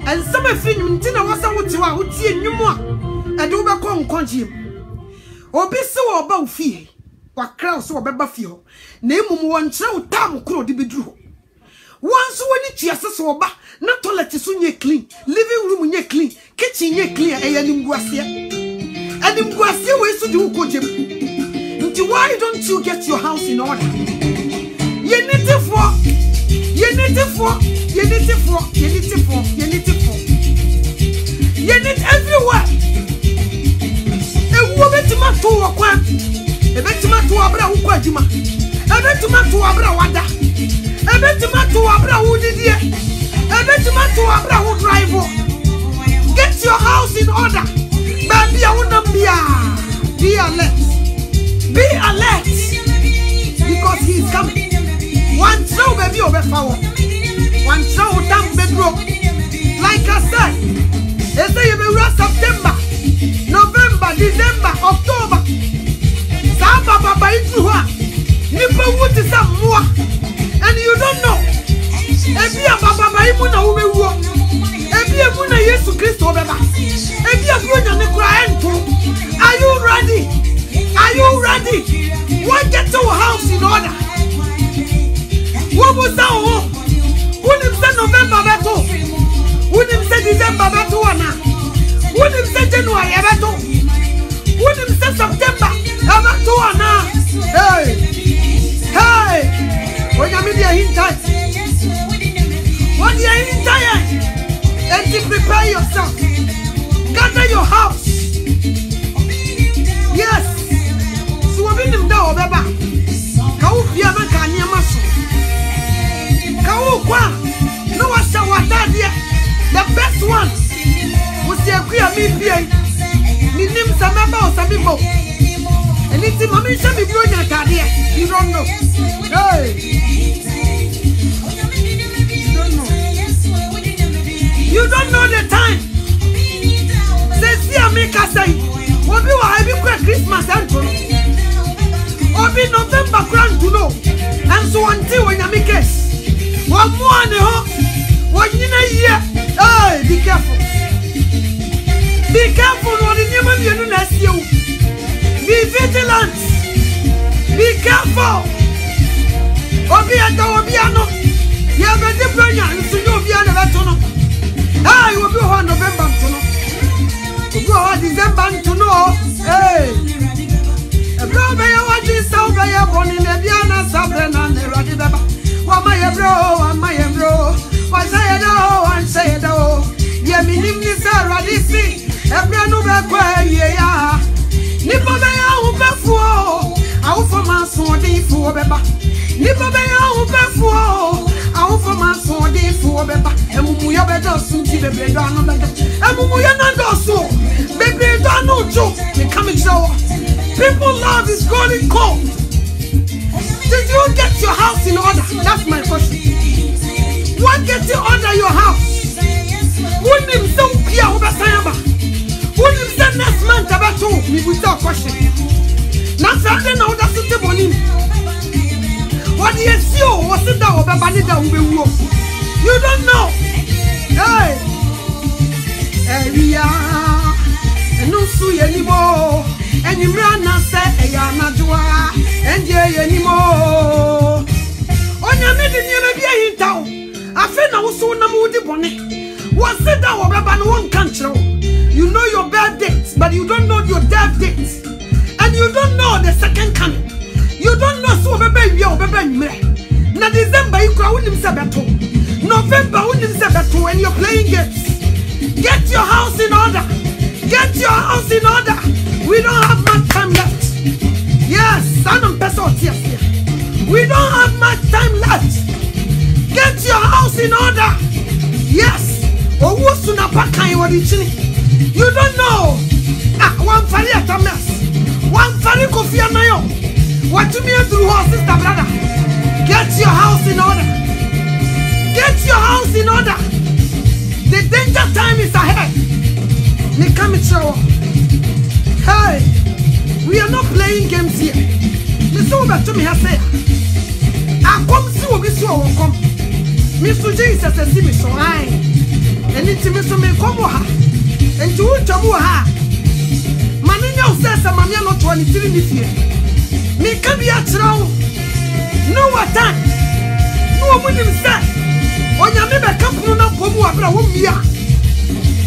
And some of you Tina was out to our tea and you more. And over conjim. Obi so about fee. What crowd so about feel. Name one chow tam crow to be drew. Once when it yes so ba, not toilet is soon ye clean, living room ye clean, kitchen ye clear, and in Guasia. And in Guasia ways to do good. Why don't you get your house in order? You need it for. You need it for. You need it for. You need it for. You need it for. You need everywhere. A woman to my two or quack. A bit to my two abra who quajima. A bit to my two abra wada. A bit to my two abra who did ye. A bit to my two abra who drive. Get your house in order. Baby, I wanna be alert. Be alert, because he is coming. One show baby over power. One show down bedroom. Like I said, it's the September, November, December, October. Saba baba ijuwa. Nipa wuti sa mwa. And you don't know. Ebi ya baba imu na ume uo. Ebi ya muna Yesu Kristo obeba. Ebi ya muna nekura ento. Are you ready? Are you ready? What get your house in order? What was that? Wouldn't say November battle? Wouldn't say December battle? Wouldn't say January battle? Wouldn't say September battle? Hey, hey! When you're media in time, when you're in time, and to prepare yourself, gather your house. Yes. So we need them down, Baba. Can you hear me? Can you No was the best one was the Akuya Ninim Samaba or Samibo. And it's a mommy shall be blowing at Tadia. You don't know. Hey. You don't know the time. Say, make us say, what you are having Christmas and or be November grand to know. And so until when you make us 1 more, 1 year. Hey, be careful. Be careful what the name of you next you. Be vigilant. Be careful. Obiano. You have a different and so you'll be on the batono. Ah, you will be on November to know. You go on December to know. Hey. A brother, you watch this out by your bone in the Diana Sabrina and the Radibaba. What my bro? What say it all and say it all. Yeah, me name is Radisi. Every no back, yeah. Nipobaya who before. I will for my sword for Beba. Nipobaya who before. I will for my sword for Beba. And Muya better soon to the bed on the bed. And Muya not so. Baby, don't know joke. The coming show. People love is going cold. Did you get your house in order? That's my question. What get you under your house? Wouldn't him so clear over Sayaba? Wouldn't him say next month about you? Me without question. Now, Friday now that's the table. What do you see? What's it down over Banida? You don't know. Hey, we are. And no sue anymore. And you run and say, Ayana, and ye anymore. On your meeting, you may be in town. I feel now so namudi bonnet. What's it that over one control? You know your birth date, but you don't know your death date. And you don't know the second coming. You don't know so baby or baby me. Now December you crowd him sabato. November when him sabato and you're playing games. Get your house in order. Get your house in order. We don't have much time left. Yes, son and person here. We don't have much time left. Get your house in order. Yes. Or what's in a pack? You don't know. Ah, one fari at a mess. One fari coffee and mayo. What you mean through her sister brother? Get your house in order. Get your house in order. The danger time is ahead. Me come and show. Hey, we are not playing games here. Me so back to me I say. I come see what we saw come. Mr. Jesus says me so I. And it's me so me come ha. And to jamu ha. Maninya says a mania not 23 this year. Me come here throw. No what time. No when him say. On your member come no pomu abra wo bia.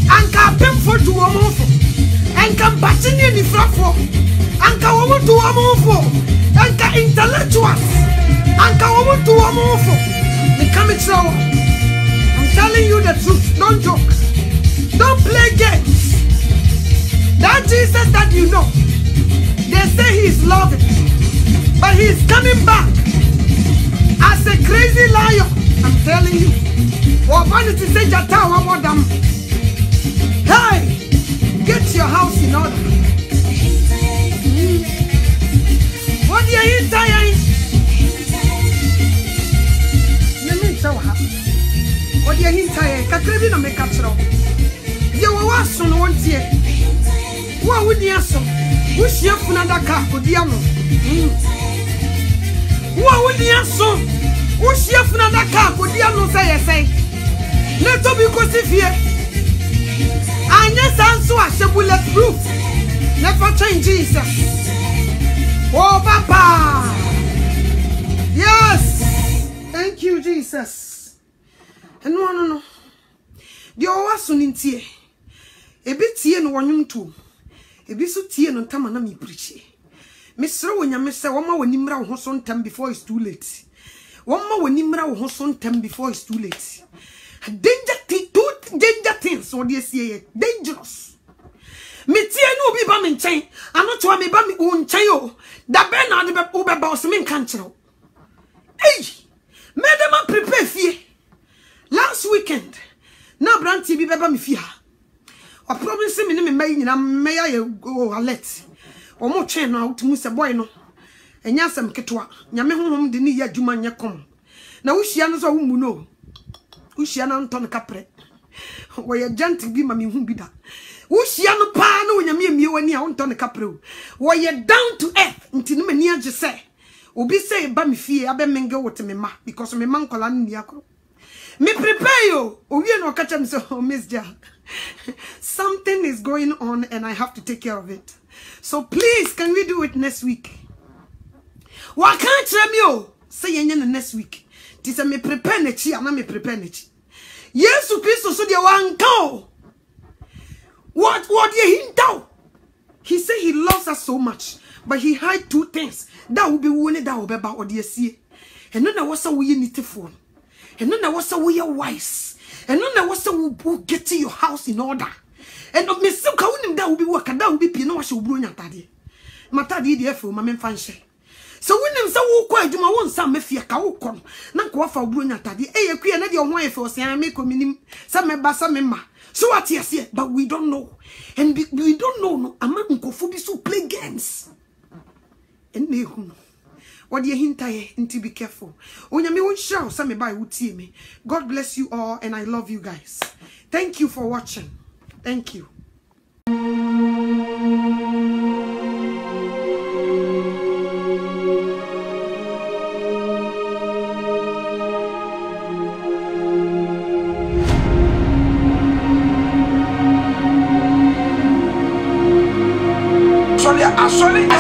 Anka pem for to wo mo for. Anka batini ni frafo. Anka wo to wo mo for. Anka intellectuals. Anka wo to wo mo for. Me come it show. I'm telling you the truth. Don't joke. Don't play games. That Jesus that you know, they say he is loving, but he is coming back as a crazy lion. I'm telling you. Or vanity say jata one more damn. Hey, get your house in order. What do you eat, Diane? What do you hint? I can't even make a throw. You were was on 1 year. What would you answer? Wish you for another car for the ammo. What would you answer? Wish you for another car for the ammo? Say, let me go see here. I just answer as a bulletproof. Never change Jesus. Oh, Papa. Yes. Thank you, Jesus. And no. The owas on in tea. A bit tea and 1 too. A bit so tea and tamana me preachy. Miss Rowan, ya miss a woman when Nimra was on time before it's too late. One more when Nimra was on time before it's too late. Danger things, or dear say dangerous. Me tea no be bamming chain. I'm not to me bammy own chayo. That Bernard the Uber boss men can't. Hey! Made them prepare fie. Last weekend, now brand TV beba me fie. Or probably see me may go alert. Or more chain now to Musa boy no. And yasam ketwa. Nyame home de ni ya juma nya kom. Na ushiana so no. Ushiana Anton Capre. Why a gentle be mammy whom be that. Ushiano pano when you me when Anton Capre. Why you down to earth until me near just say. Obi say bami fie abe mengo wote me ma because me man kola ni yakro. Me prepare you. Obi no catch me so Miss Jack. Something is going on and I have to take care of it. So please, can we do it next week? Why can't you say yen next week? This me prepare nechi, and me prepare nechi. Yes, Christ so the one go. What ye hint out? He said he loves us so much, but he hide two things. That will be one that will be about what you see. And then there was a we need to phone. And then there was a we are wise. And then there was a we get to your house in order. And of me so him that will be work and that will be pino was your brunya tadi. Matadi the for my fancy. So when them so quite do my one some me fear cow come. Nan kwa for brunya tadi. Eh, queer na your wife or say I make minim some basa memma. So what yes, yeah, but we don't know. And we don't know no a man go for so play games. And ne who what you hint into be careful. When you won't shout, some me buy would see me. God bless you all, and I love you guys. Thank you for watching. Thank you. Sorry.